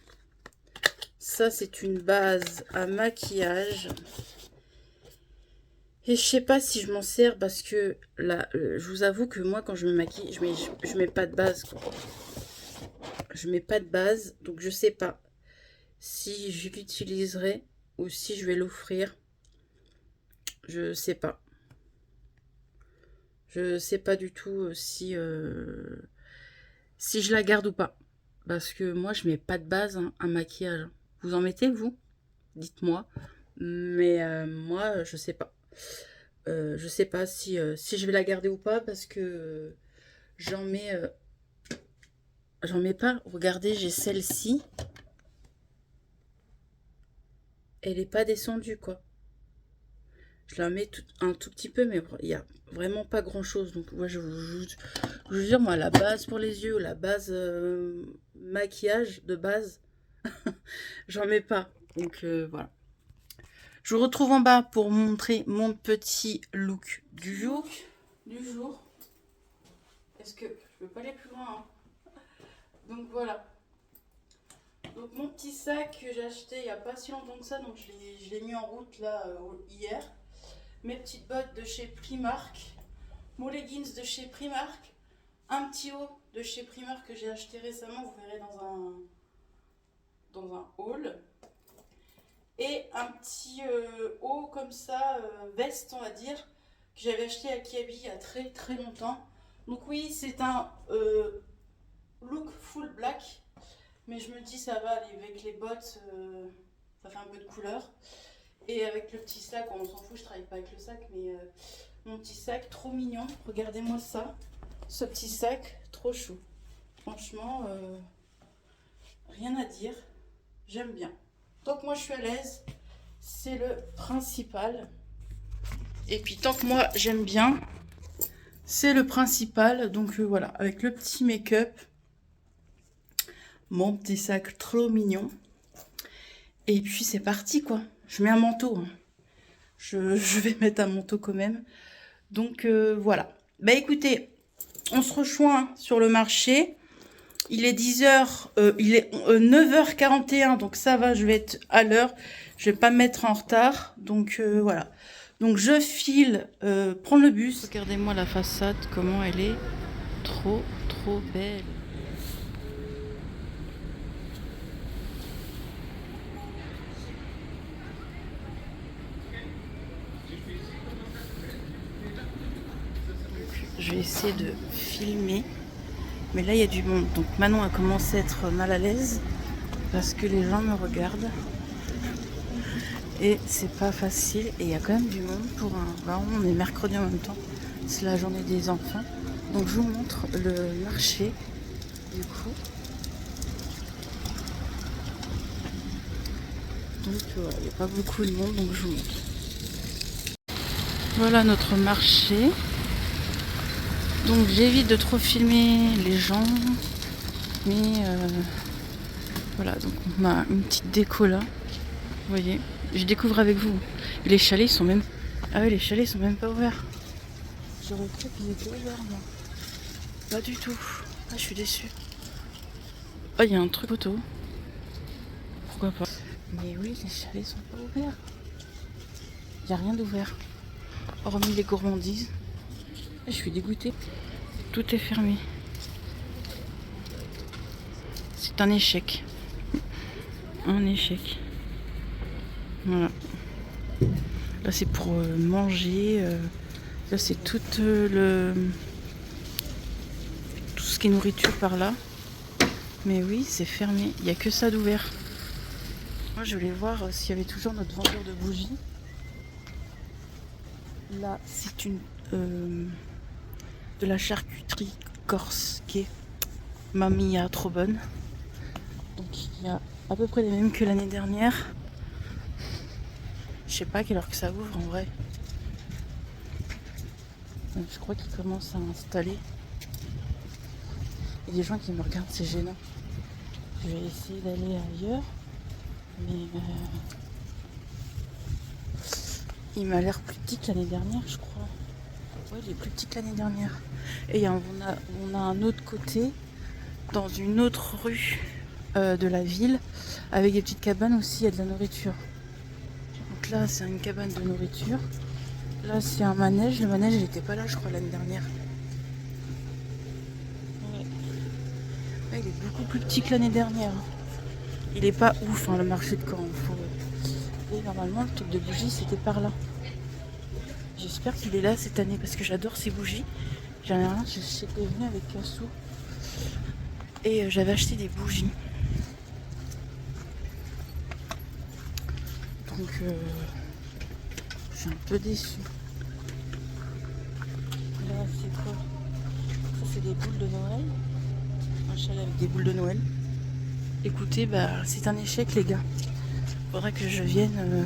Ça, c'est une base à maquillage. Et je sais pas si je m'en sers parce que là, je vous avoue que moi, quand je me maquille, je mets pas de base, quoi. Je mets pas de base, donc je sais pas si je l'utiliserai ou si je vais l'offrir. Je sais pas. Je sais pas du tout si je la garde ou pas. Parce que moi, je mets pas de base, hein, un maquillage. Vous en mettez, vous? Dites-moi. Mais moi, je sais pas. Je sais pas si je vais la garder ou pas parce que j'en mets pas. Regardez, j'ai celle-ci. Elle est pas descendue, quoi. Je la mets un tout petit peu, mais il y a vraiment pas grand chose. Donc, ouais, je veux dire, moi, la base pour les yeux, la base maquillage de base, j'en mets pas. Donc, voilà. Je vous retrouve en bas pour montrer mon petit look du jour. Est-ce que je peux pas aller plus loin, hein. Donc voilà. Donc mon petit sac que j'ai acheté il n'y a pas si longtemps que ça, donc je l'ai mis en route là hier. Mes petites bottes de chez Primark, mon leggings de chez Primark, un petit haut de chez Primark que j'ai acheté récemment, vous verrez dans un haul. Et un petit haut comme ça, veste on va dire, que j'avais acheté à Kiabi il y a très très longtemps. Donc oui, c'est un look full black, mais je me dis ça va aller avec les bottes, ça fait un peu de couleur. Et avec le petit sac, on s'en fout, je travaille pas avec le sac, mais mon petit sac, trop mignon. Regardez-moi ça, ce petit sac, trop chou. Franchement, rien à dire, j'aime bien. Tant que moi je suis à l'aise, c'est le principal. Et puis tant que moi j'aime bien, c'est le principal. Donc voilà, avec le petit make-up, mon petit sac trop mignon. Et puis c'est parti quoi. Je mets un manteau, hein. Je vais mettre un manteau quand même. Donc voilà. Bah écoutez, on se rejoint sur le marché. Il est 10h, il est 9h41, donc ça va, je vais être à l'heure. Je vais pas me mettre en retard. Donc voilà. Donc je file prendre le bus. Regardez-moi la façade, comment elle est trop belle. Je vais essayer de filmer. Mais là, il y a du monde. Donc Manon a commencé à être mal à l'aise parce que les gens me regardent. Et c'est pas facile. Et il y a quand même du monde pour un... Là, on est mercredi en même temps. C'est la journée des enfants. Donc je vous montre le marché. Du coup. Donc voilà, il n'y a pas beaucoup de monde. Donc je vous montre. Voilà notre marché. Donc j'évite de trop filmer les gens. Mais voilà, donc on a une petite déco là. Vous voyez, je découvre avec vous. Et les chalets sont même... Ah oui, les chalets sont même pas ouverts. J'aurais cru qu'ils étaient ouverts, moi. Pas du tout. Ah, je suis déçue. Ah, il y a un truc auto. Pourquoi pas? Mais oui, les chalets sont pas ouverts. Il n'y a rien d'ouvert. Hormis les gourmandises. Ah, je suis dégoûtée. Tout est fermé. C'est un échec. Un échec. Voilà. Là, c'est pour manger. Là, c'est tout ce qui est nourriture par là. Mais oui, c'est fermé. Il n'y a que ça d'ouvert. Moi, je voulais voir s'il y avait toujours notre vendeur de bougies. Là, c'est une de la charcuterie corse qui est mamia trop bonne. Donc, il y a À peu près les mêmes que l'année dernière. Je sais pas à quelle heure que ça ouvre en vrai. Je crois qu'ils commencent à installer. Il y a des gens qui me regardent, c'est gênant. Je vais essayer d'aller ailleurs. Mais il m'a l'air plus petit que l'année dernière, je crois. Oui, il est plus petit que l'année dernière. Et on a un autre côté, dans une autre rue de la ville, avec des petites cabanes aussi, il y a de la nourriture. Donc là, c'est une cabane de nourriture. Là, c'est un manège. Le manège, il n'était pas là, je crois, l'année dernière. Ouais. Ouais, il est beaucoup plus petit que l'année dernière. Il est pas ouf, hein, le marché de Caen. Et normalement, le truc de bougies, c'était par là. J'espère qu'il est là cette année parce que j'adore ces bougies. J'en ai rien, j'étais venue avec Cassou et j'avais acheté des bougies. Donc, je suis un peu déçue. Là, c'est quoi? Ça, c'est des boules de Noël. Un chalet avec des boules de Noël. Écoutez, bah, c'est un échec, les gars. Faudrait que je vienne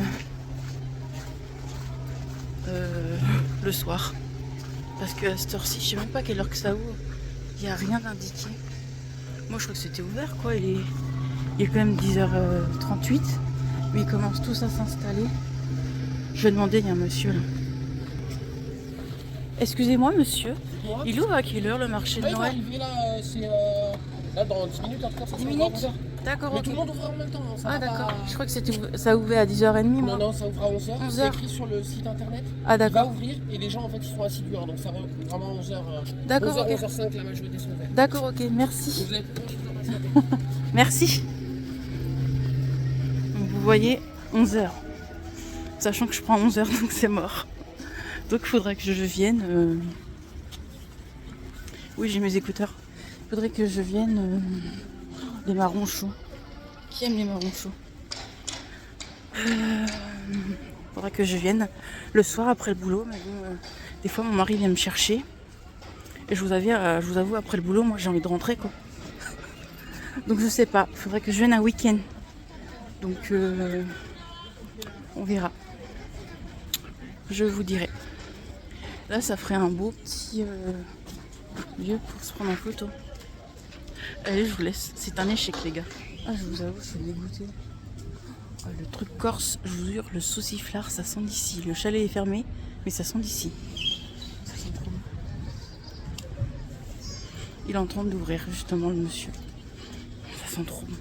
le soir. Parce que à cette heure-ci, je sais même pas à quelle heure que ça ouvre. Il n'y a rien d'indiqué. Moi, je crois que c'était ouvert, quoi. Il est quand même 10h38. Mais ils commencent tous à s'installer. Je vais demander, il y a un monsieur là. Excusez-moi, monsieur. Moi, Il ouvre à quelle heure le marché de il va Noël? arriver là, c'est là dans 10 minutes, en tout cas, ça 10 ouvre à minutes? 11h. D'accord, Mais ok. tout le monde ouvre en même temps, hein, ça Ah, va d'accord. pas. Je crois que ça ouvrait à 10h30, moi. Non, non, ça ouvre à 11h. 11 C'est heures. écrit sur le site internet. Ah, Il va d'accord. ouvrir et les gens en fait ils sont assidus, hein, donc ça va vraiment 11h. D'accord, 11h, ok. 11h05, la majorité sont ouverts. D'accord, ok. Merci. Vous avez plus grand chose à patienter. Merci. Donc, vous voyez, 11h. Sachant que je prends 11h, donc c'est mort. Donc, il faudrait que je vienne. Oui, j'ai mes écouteurs. Il faudrait que je vienne les marrons chauds. Qui aime les marrons chauds? Faudrait que je vienne le soir après le boulot. Mais bon, des fois, mon mari vient me chercher. Et je vous avoue, après le boulot, moi, j'ai envie de rentrer, quoi. Donc, je sais pas. Faudrait que je vienne un week-end. Donc, on verra. Je vous dirai. Là, ça ferait un beau petit lieu pour se prendre en photo. Allez, je vous laisse. C'est un échec, les gars. Ah, je vous avoue, je suis dégoûtée. Ah, le truc corse, je vous jure, le sauciflard, ça sent d'ici. Le chalet est fermé, mais ça sent d'ici. Ça sent trop bon. Il est en train d'ouvrir, justement, le monsieur. Ça sent trop bon.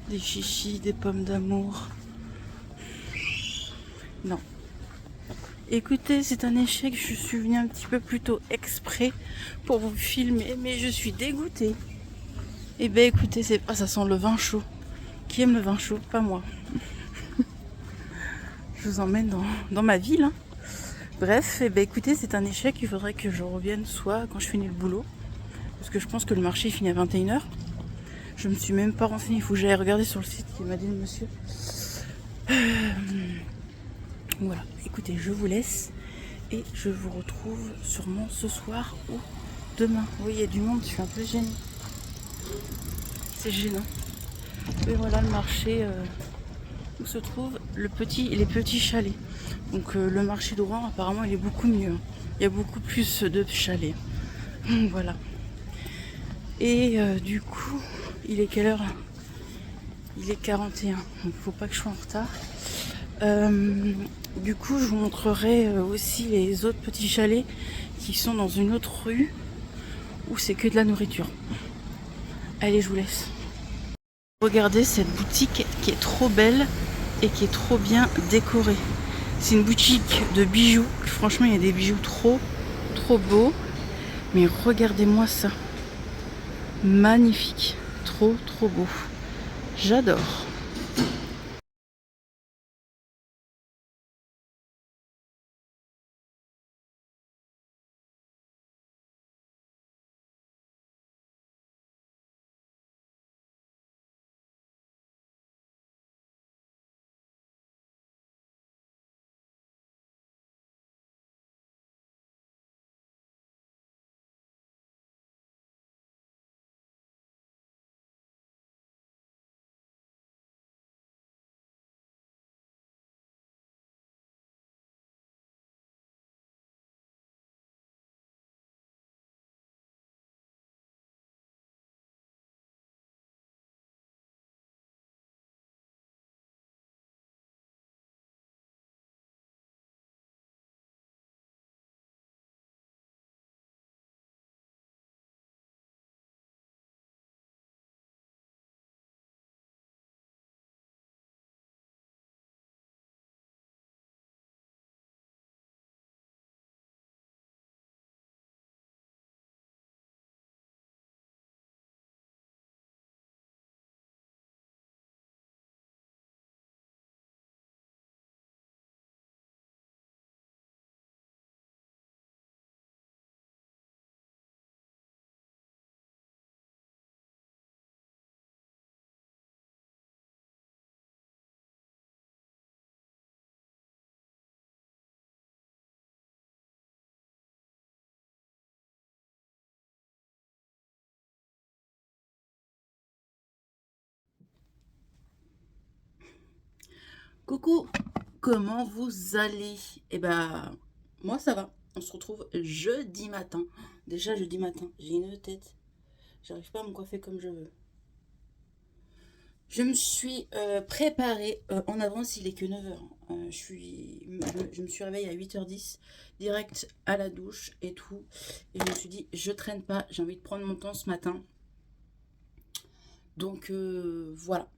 Des chichis, des pommes d'amour. Non. Écoutez, c'est un échec. Je suis venue un petit peu plus tôt exprès pour vous filmer, mais je suis dégoûtée. Eh ben écoutez, ça sent le vin chaud. Qui aime le vin chaud? Pas moi. Je vous emmène dans ma ville. Hein. Bref, eh ben écoutez, c'est un échec. Il faudrait que je revienne soit quand je finis le boulot. Parce que je pense que le marché finit à 21h. Je me suis même pas renseignée. Il faut que j'aille regarder sur le site qui m'a dit le monsieur. Voilà. Écoutez, je vous laisse. Et je vous retrouve sûrement ce soir ou demain. Oui, il y a du monde. Je suis un peu gênée. C'est gênant. Et voilà le marché où se trouvent les petits chalets. Donc le marché de Rouen apparemment il est beaucoup mieux. Il y a beaucoup plus de chalets. Donc, voilà. Et du coup, il est quelle heure là? Il est 41. Donc faut pas que je sois en retard. Du coup, je vous montrerai aussi les autres petits chalets qui sont dans une autre rue où c'est que de la nourriture. Allez, je vous laisse. Regardez cette boutique qui est trop belle et qui est trop bien décorée. C'est une boutique de bijoux. Franchement, il y a des bijoux trop beaux. Mais regardez-moi ça. Magnifique. Trop beau. J'adore. Coucou, comment vous allez? Eh ben, moi ça va. On se retrouve jeudi matin. Déjà jeudi matin, j'ai une tête. J'arrive pas à me coiffer comme je veux. Je me suis préparée en avance, il est que 9h. Je me suis réveillée à 8h10, direct à la douche et tout. Et je me suis dit, je traîne pas, j'ai envie de prendre mon temps ce matin. Donc voilà.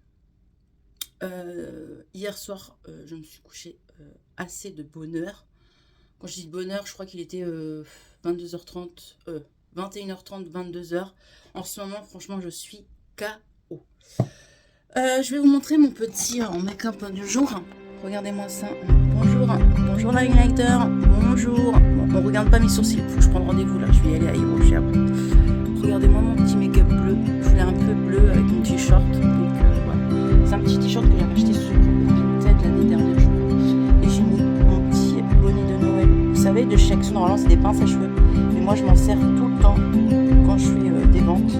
Hier soir, je me suis couchée assez de bonne heure. Quand je dis de bonne heure, je crois qu'il était 22h30, 21h30, 22h. En ce moment, franchement, je suis KO. Je vais vous montrer mon petit make-up du jour. Regardez-moi ça. Bonjour, bonjour la lecteur. Bonjour. Bon, on regarde pas mes sourcils. Faut que je prenne rendez-vous là. Je vais y aller à Hiroshi après. Regardez-moi mon petit make-up bleu. Je voulais un peu bleu avec mon t-shirt. Donc voilà. C'est un petit t-shirt que j'avais acheté sur Vinted l'année dernière, je crois. Et j'ai mis mon petit bonnet de Noël. Vous savez, de chez Action, normalement c'est des pinces à cheveux. Mais moi je m'en sers tout le temps quand je fais des ventes.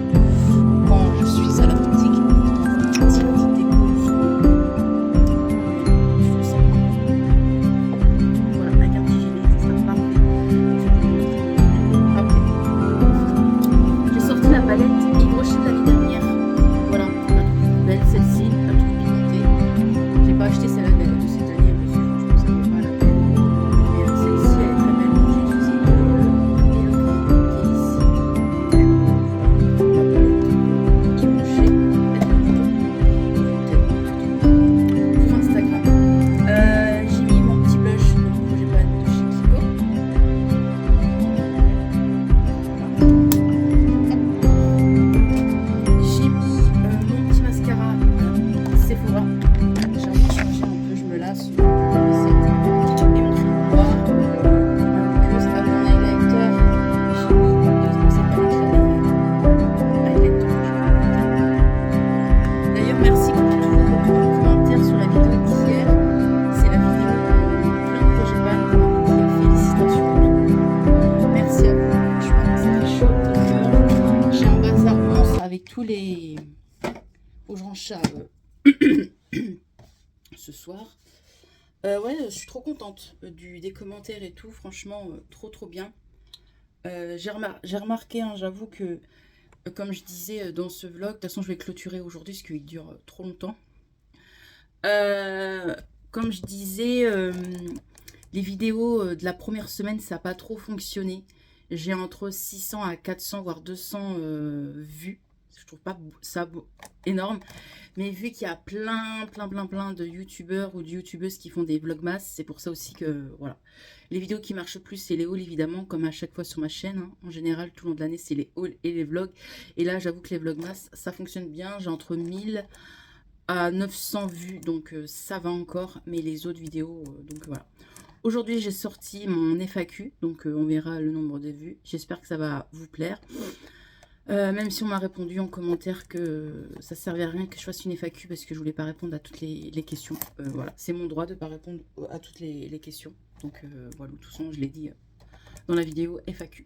Quand je suis à la boutique. Faut que je range ça ce soir. Ouais, je suis trop contente des commentaires et tout. Franchement, trop bien. J'ai remarqué, hein, j'avoue que, comme je disais dans ce vlog, de toute façon, je vais clôturer aujourd'hui parce qu'il dure trop longtemps. Comme je disais, les vidéos de la première semaine, ça n'a pas trop fonctionné. J'ai entre 600 à 400, voire 200 vues. Je trouve pas ça énorme. Mais vu qu'il y a plein de youtubeurs ou de youtubeuses qui font des vlogmas, c'est pour ça aussi que, voilà. Les vidéos qui marchent le plus, c'est les hauls, évidemment, comme à chaque fois sur ma chaîne. Hein. En général, tout le long de l'année, c'est les hauls et les vlogs. Et là, j'avoue que les vlogmas, ça fonctionne bien. J'ai entre 1000 à 900 vues, donc ça va encore. Mais les autres vidéos, donc voilà. Aujourd'hui, j'ai sorti mon FAQ, donc on verra le nombre de vues. J'espère que ça va vous plaire. Même si on m'a répondu en commentaire que ça servait à rien que je fasse une FAQ parce que je voulais pas répondre à toutes les questions. Voilà, c'est mon droit de pas répondre à toutes les questions. Donc voilà, de toute façon, je l'ai dit dans la vidéo FAQ.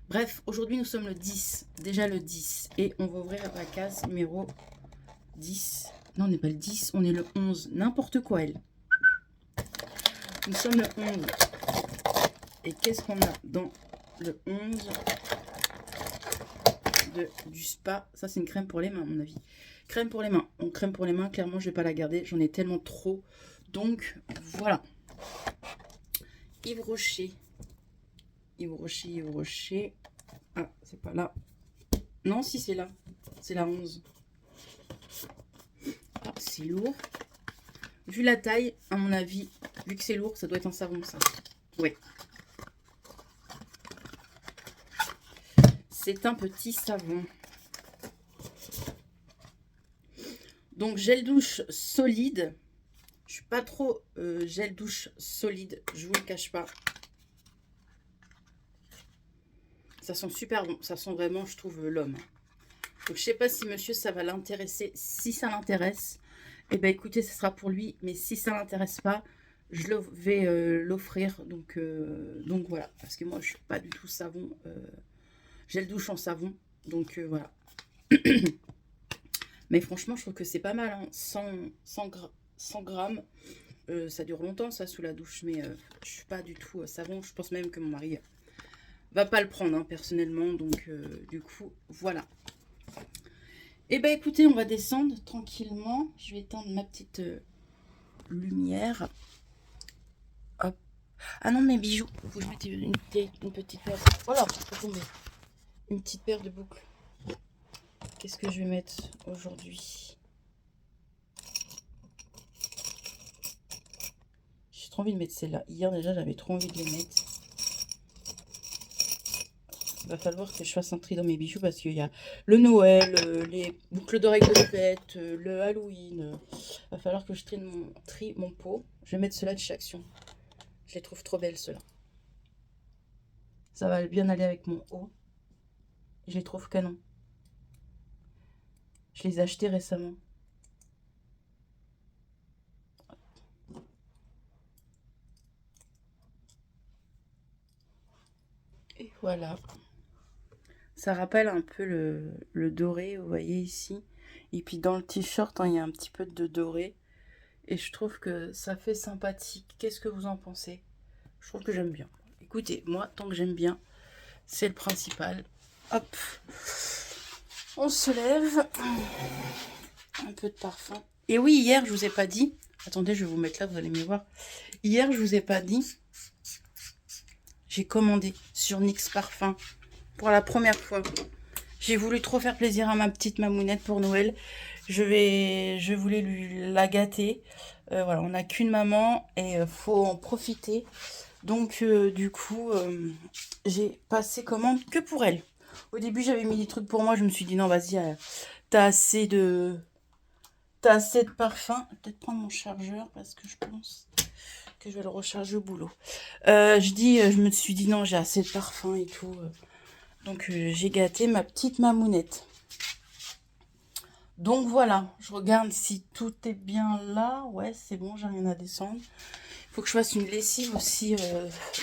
Bref, aujourd'hui nous sommes le 10, déjà le 10. Et on va ouvrir la case numéro 10. Non, on n'est pas le 10, on est le 11. N'importe quoi, elle. Nous sommes le 11. Et qu'est-ce qu'on a dans le 11 ? Du spa, ça c'est une crème pour les mains à mon avis. Crème pour les mains, donc crème pour les mains, clairement je vais pas la garder, j'en ai tellement trop. Donc voilà. Yves Rocher. Ah, c'est pas là. Non, si c'est là. C'est la 11. Ah, c'est lourd. Vu la taille, à mon avis, vu que c'est lourd, ça doit être un savon ça. Ouais. C'est un petit savon. Donc, gel douche solide. Je suis pas trop gel douche solide, je vous le cache pas. Ça sent super bon. Ça sent vraiment, je trouve, l'homme. Donc, je sais pas si monsieur, ça va l'intéresser. Si ça l'intéresse, eh ben écoutez, ce sera pour lui. Mais si ça l'intéresse pas, je vais l'offrir. Donc voilà. Parce que moi, je suis pas du tout savon. Gel douche en savon, donc voilà. Mais franchement, je trouve que c'est pas mal, hein. 100 grammes. Ça dure longtemps, ça, sous la douche, mais je suis pas du tout savon. Je pense même que mon mari va pas le prendre, hein, personnellement. Donc, du coup, voilà. Et ben écoutez, on va descendre tranquillement. Je vais éteindre ma petite lumière. Hop. Ah non, mes bijoux. Faut que je mette une petite paire. Voilà, faut tomber. Une petite paire de boucles. Qu'est-ce que je vais mettre aujourd'hui? J'ai trop envie de mettre celle-là. Hier déjà, j'avais trop envie de les mettre. Il va falloir que je fasse un tri dans mes bijoux parce qu'il y a le Noël, les boucles d'oreilles de fête, le Halloween. Il va falloir que je trie mon pot. Je vais mettre ceux-là de chez Action. Je les trouve trop belles, ceux-là. Ça va bien aller avec mon haut. Je les trouve canon. Je les ai achetés récemment. Et voilà. Ça rappelle un peu le doré, vous voyez ici. Et puis dans le t-shirt, hein, il y a un petit peu de doré. Et je trouve que ça fait sympathique. Qu'est-ce que vous en pensez? Je trouve que j'aime bien. Écoutez, moi, tant que j'aime bien, c'est le principal. Hop. On se lève. Un peu de parfum. Et oui, hier, je vous ai pas dit. Attendez, je vais vous mettre là, vous allez mieux voir. Hier, je vous ai pas dit. J'ai commandé sur NYX Parfum. Pour la première fois. J'ai voulu trop faire plaisir à ma petite mamounette pour Noël. Je voulais la gâter. Voilà, on n'a qu'une maman et faut en profiter. Donc du coup, j'ai passé commande que pour elle. Au début, j'avais mis des trucs pour moi. Je me suis dit non, vas-y, t'as assez de parfum. Peut-être prendre mon chargeur parce que je pense que je vais le recharger au boulot. Je me suis dit non, j'ai assez de parfum et tout. Donc j'ai gâté ma petite mamounette. Donc voilà, je regarde si tout est bien là. Ouais, c'est bon, j'ai rien à descendre. Il faut que je fasse une lessive aussi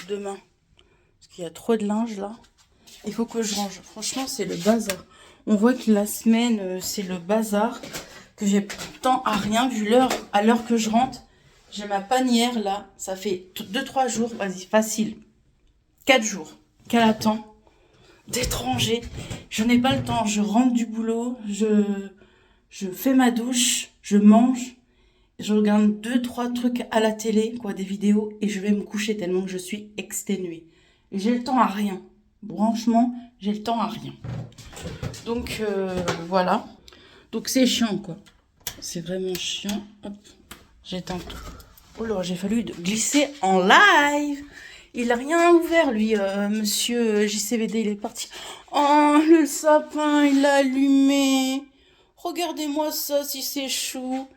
demain. Parce qu'il y a trop de linge là. Il faut que je range. Franchement, c'est le bazar. On voit que la semaine, c'est le bazar. Que j'ai temps à rien vu à l'heure que je rentre. J'ai ma panière là. Ça fait 2-3 jours. Vas-y, facile. 4 jours qu'elle attend d'étrangers. Je n'ai pas le temps. Je rentre du boulot. Je fais ma douche. Je mange. Je regarde 2-3 trucs à la télé, quoi, des vidéos. Et je vais me coucher tellement que je suis exténuée. J'ai le temps à rien. Franchement, j'ai le temps à rien. Donc, voilà. Donc, c'est chiant, quoi. C'est vraiment chiant. Hop. J'éteins tout. Oh là, j'ai fallu glisser en live. Il a rien ouvert, lui, monsieur JCVD. Il est parti. Oh, le sapin, il l'a allumé. Regardez-moi ça, si c'est chou.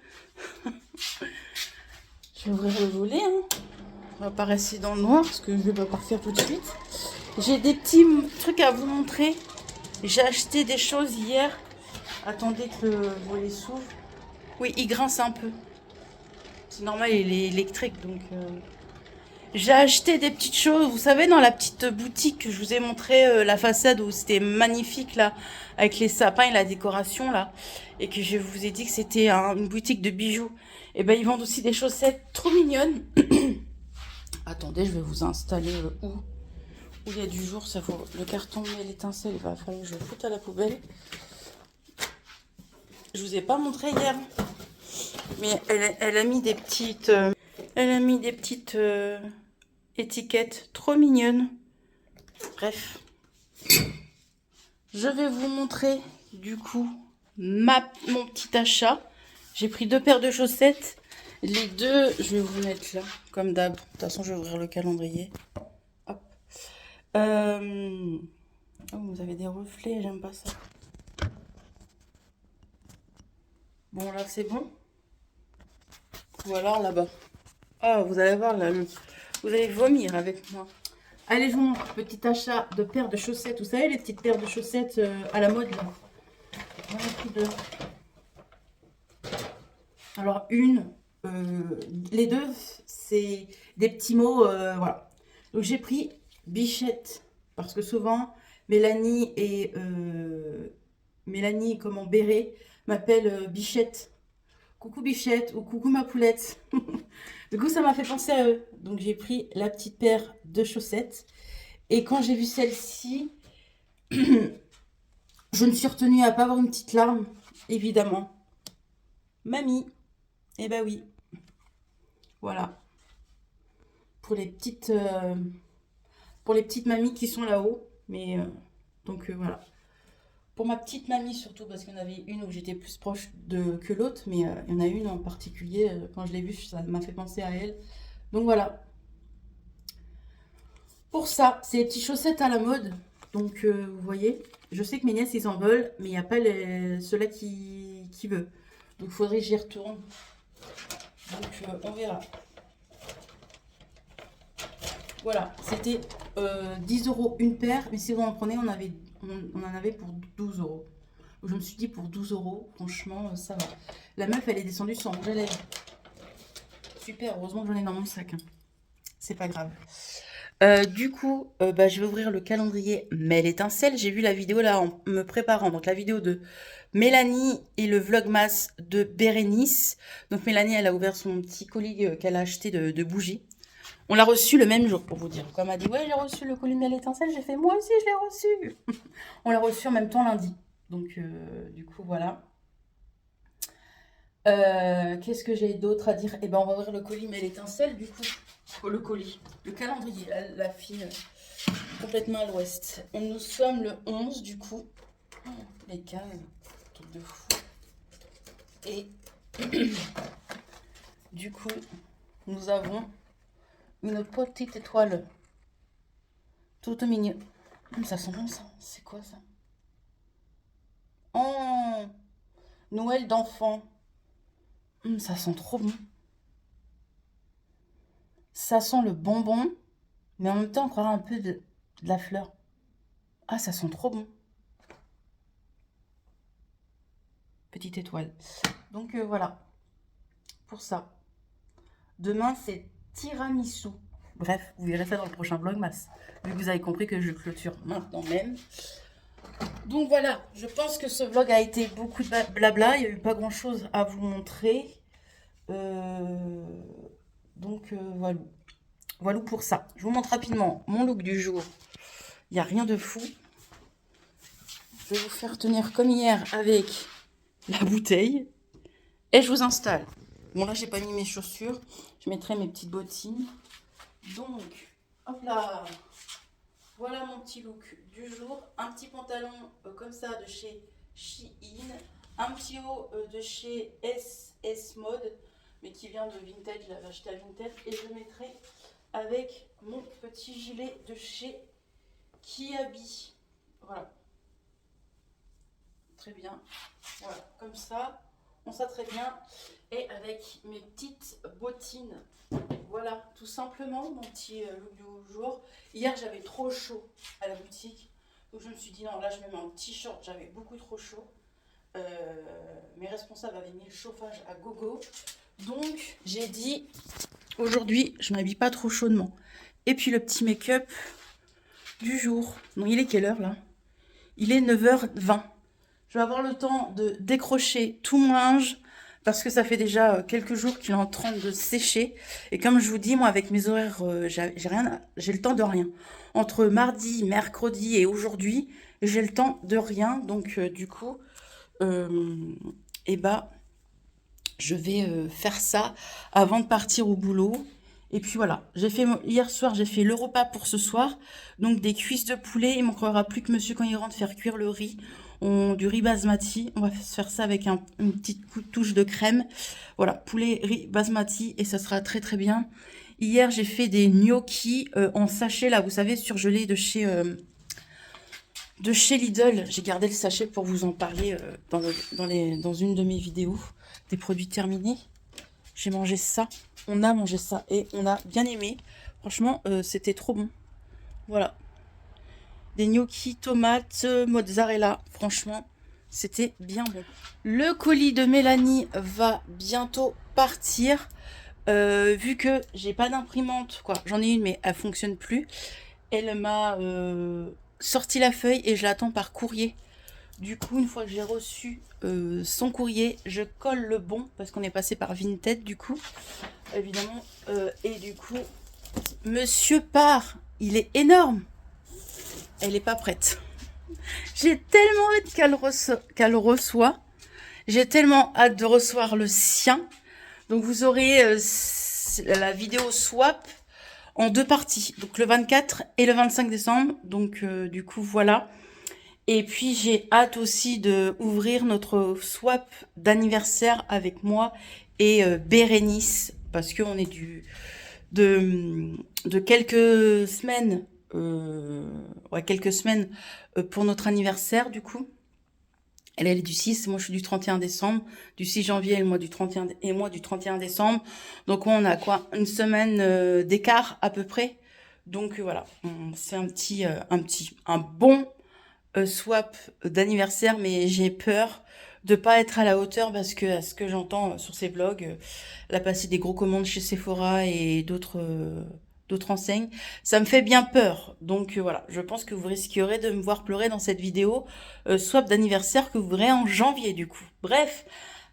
Je vais ouvrir le volet, hein. On va pas rester dans le noir, parce que je vais pas partir tout de suite. J'ai des petits trucs à vous montrer. J'ai acheté des choses hier. Attendez que le volet s'ouvre. Oui, il grince un peu. C'est normal, il est électrique, donc... J'ai acheté des petites choses. Vous savez, dans la petite boutique que je vous ai montré la façade où c'était magnifique, là, avec les sapins et la décoration, là. Et que je vous ai dit que c'était une boutique de bijoux. Et ben, ils vendent aussi des chaussettes trop mignonnes. Attendez, je vais vous installer où il y a du jour, ça vaut le carton mais l'étincelle, il va falloir que je le foute à la poubelle. Je vous ai pas montré hier, mais elle a mis des petites, étiquettes trop mignonnes. Bref, je vais vous montrer du coup mon petit achat. J'ai pris 2 paires de chaussettes. Les deux, je vais vous mettre là, comme d'hab. De toute façon, je vais ouvrir le calendrier. Hop. Oh, vous avez des reflets, j'aime pas ça. Bon, là, c'est bon. Ou alors là-bas. Ah, vous allez voir, là, vous allez vomir avec moi. Allez, je vous montre. Petit achat de paires de chaussettes. Vous savez, les petites paires de chaussettes à la mode, là. J'en ai pris 2. Alors, les deux, c'est des petits mots, voilà. Donc, j'ai pris Bichette. Parce que souvent, Mélanie, comment Béret, m'appelle Bichette. coucou Bichette ou coucou ma poulette. Du coup, ça m'a fait penser à eux. Donc, j'ai pris la petite paire de chaussettes. Et quand j'ai vu celle-ci, je me suis retenue à pas avoir une petite larme, évidemment. Mamie. Eh ben oui. Voilà. Pour les petites mamies qui sont là-haut. Mais donc voilà. Pour ma petite mamie surtout, parce qu'il y en avait une où j'étais plus proche que l'autre, mais il y en a une en particulier, quand je l'ai vue, ça m'a fait penser à elle. Donc voilà. Pour ça, c'est les petites chaussettes à la mode. Donc vous voyez, je sais que mes nièces, ils en veulent, mais il n'y a pas ceux-là qui veut. Donc il faudrait que j'y retourne. Donc on verra. Voilà, c'était 10 € une paire, mais si vous en prenez, on en avait pour 12 €. Je me suis dit pour 12 €, franchement, ça va. La meuf, elle est descendue sans rouge à lèvres. Super, heureusement que j'en ai dans mon sac. Hein. C'est pas grave. Du coup, je vais ouvrir le calendrier Mail Étincelle. J'ai vu la vidéo là en me préparant. Donc la vidéo de Mélanie et le vlogmas de Bérénice. Donc Mélanie, elle a ouvert son petit colis qu'elle a acheté de bougies. On l'a reçu le même jour, pour vous dire. Quand elle m'a dit, ouais, j'ai reçu le colis Mail Étincelle, j'ai fait, moi aussi, je l'ai reçu. On l'a reçu en même temps lundi. Donc, du coup, voilà. Qu'est-ce que j'ai d'autre à dire? Eh ben, on va ouvrir le colis Mail Étincelle, du coup. Oh, le colis. Le calendrier, la fille complètement à l'ouest. Nous sommes le 11, du coup. Oh, les cases, truc de fou. Et du coup, nous avons une petite étoile toute mignonne. Ça sent bon ça. C'est quoi ça? Oh, Noël d'enfant. Ça sent trop bon. Ça sent le bonbon, mais en même temps on croirait un peu de la fleur. Ah, ça sent trop bon. Petite étoile. Donc voilà, pour ça. Demain c'est tiramisu. Bref, vous verrez ça dans le prochain vlogmas. Vu que vous avez compris que je clôture maintenant même. Donc voilà, je pense que ce vlog a été beaucoup de blabla. Il n'y a eu pas grand chose à vous montrer. Donc voilà. Voilà pour ça. Je vous montre rapidement mon look du jour. Il n'y a rien de fou. Je vais vous faire tenir comme hier avec la bouteille. Et je vous installe. Bon là, j'ai pas mis mes chaussures. Je mettrai mes petites bottines. Donc, hop là. Voilà mon petit look du jour. Un petit pantalon comme ça de chez Shein. Un petit haut de chez SS Mode. Mais qui vient de Vintage. Je l'avais acheté à Vintage. Et je mettrai avec mon petit gilet de chez Kiabi. Voilà. Très bien. Voilà, comme ça, on sent très bien. Et avec mes petites bottines. Voilà, tout simplement mon petit look du jour. Hier, j'avais trop chaud à la boutique. Donc je me suis dit, non, là, je me mets en t-shirt. J'avais beaucoup trop chaud. Mes responsables avaient mis le chauffage à gogo. Donc, j'ai dit, aujourd'hui, je m'habille pas trop chaudement. Et puis, le petit make-up du jour. Non, il est quelle heure, là? Il est 9h20. Je vais avoir le temps de décrocher tout mon linge parce que ça fait déjà quelques jours qu'il est en train de sécher. Et comme je vous dis, moi, avec mes horaires, j'ai le temps de rien. Entre mardi, mercredi et aujourd'hui, j'ai le temps de rien. Donc, du coup, je vais faire ça avant de partir au boulot. Et puis voilà, hier soir, j'ai fait le repas pour ce soir. Donc des cuisses de poulet. Il ne manquera plus que monsieur, quand il rentre, faire cuire le riz. Du riz basmati. On va se faire ça avec une petite touche de crème. Voilà, poulet, riz basmati. Et ça sera très très bien. Hier, j'ai fait des gnocchis en sachet, là, vous savez, surgelés de chez Lidl. J'ai gardé le sachet pour vous en parler dans une de mes vidéos. Des produits terminés. J'ai mangé ça. On a mangé ça et on a bien aimé. Franchement, c'était trop bon. Voilà. Des gnocchis, tomates, mozzarella. Franchement, c'était bien bon. Le colis de Mélanie va bientôt partir. Vu que j'ai pas d'imprimante, quoi. J'en ai une, mais elle fonctionne plus. Elle m'a sorti la feuille et je l'attends par courrier. Du coup, une fois que j'ai reçu son courrier, je colle le bon parce qu'on est passé par Vinted du coup, évidemment. Et du coup, monsieur part, il est énorme. Elle est pas prête. J'ai tellement hâte qu'elle le reçoit. J'ai tellement hâte de recevoir le sien. Donc vous aurez la vidéo swap en 2 parties. Donc le 24 et le 25 décembre. Donc du coup voilà. Et puis j'ai hâte aussi de ouvrir notre swap d'anniversaire avec moi et Bérénice. Parce qu'on est de quelques semaines. Quelques semaines pour notre anniversaire du coup. Elle est du 6, moi je suis du 31 décembre, du 6 janvier et moi du 31 décembre. Donc on a quoi, une semaine d'écart à peu près. Donc voilà, c'est un bon swap d'anniversaire, mais j'ai peur de pas être à la hauteur parce que à ce que j'entends sur ses vlogs, elle a passé des gros commandes chez Sephora et d'autres enseignes. Ça me fait bien peur. Donc voilà, je pense que vous risquerez de me voir pleurer dans cette vidéo swap d'anniversaire que vous verrez en janvier du coup. Bref,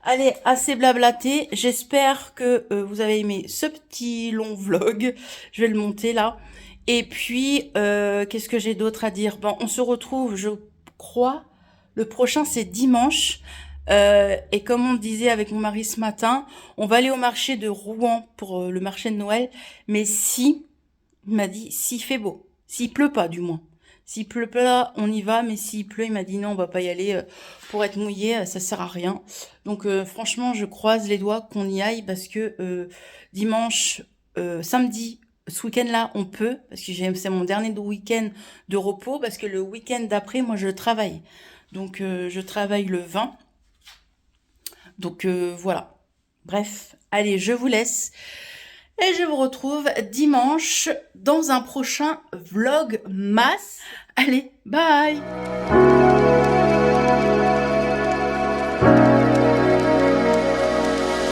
allez, assez blablaté. J'espère que vous avez aimé ce petit long vlog. Je vais le monter là. Et puis, qu'est-ce que j'ai d'autre à dire? Bon, on se retrouve, je crois, le prochain c'est dimanche. Et comme on disait avec mon mari ce matin, on va aller au marché de Rouen pour le marché de Noël. Mais si, il m'a dit, s'il fait beau, s'il pleut pas du moins. S'il pleut pas, on y va, mais s'il pleut, il m'a dit non, on va pas y aller pour être mouillé, ça sert à rien. Donc franchement, je croise les doigts qu'on y aille parce que dimanche, samedi, ce week-end-là, on peut, parce que c'est mon dernier week-end de repos, parce que le week-end d'après, moi, je travaille. Donc je travaille le 20. Donc voilà. Bref, allez, je vous laisse. Et je vous retrouve dimanche dans un prochain vlog masse. Allez, bye!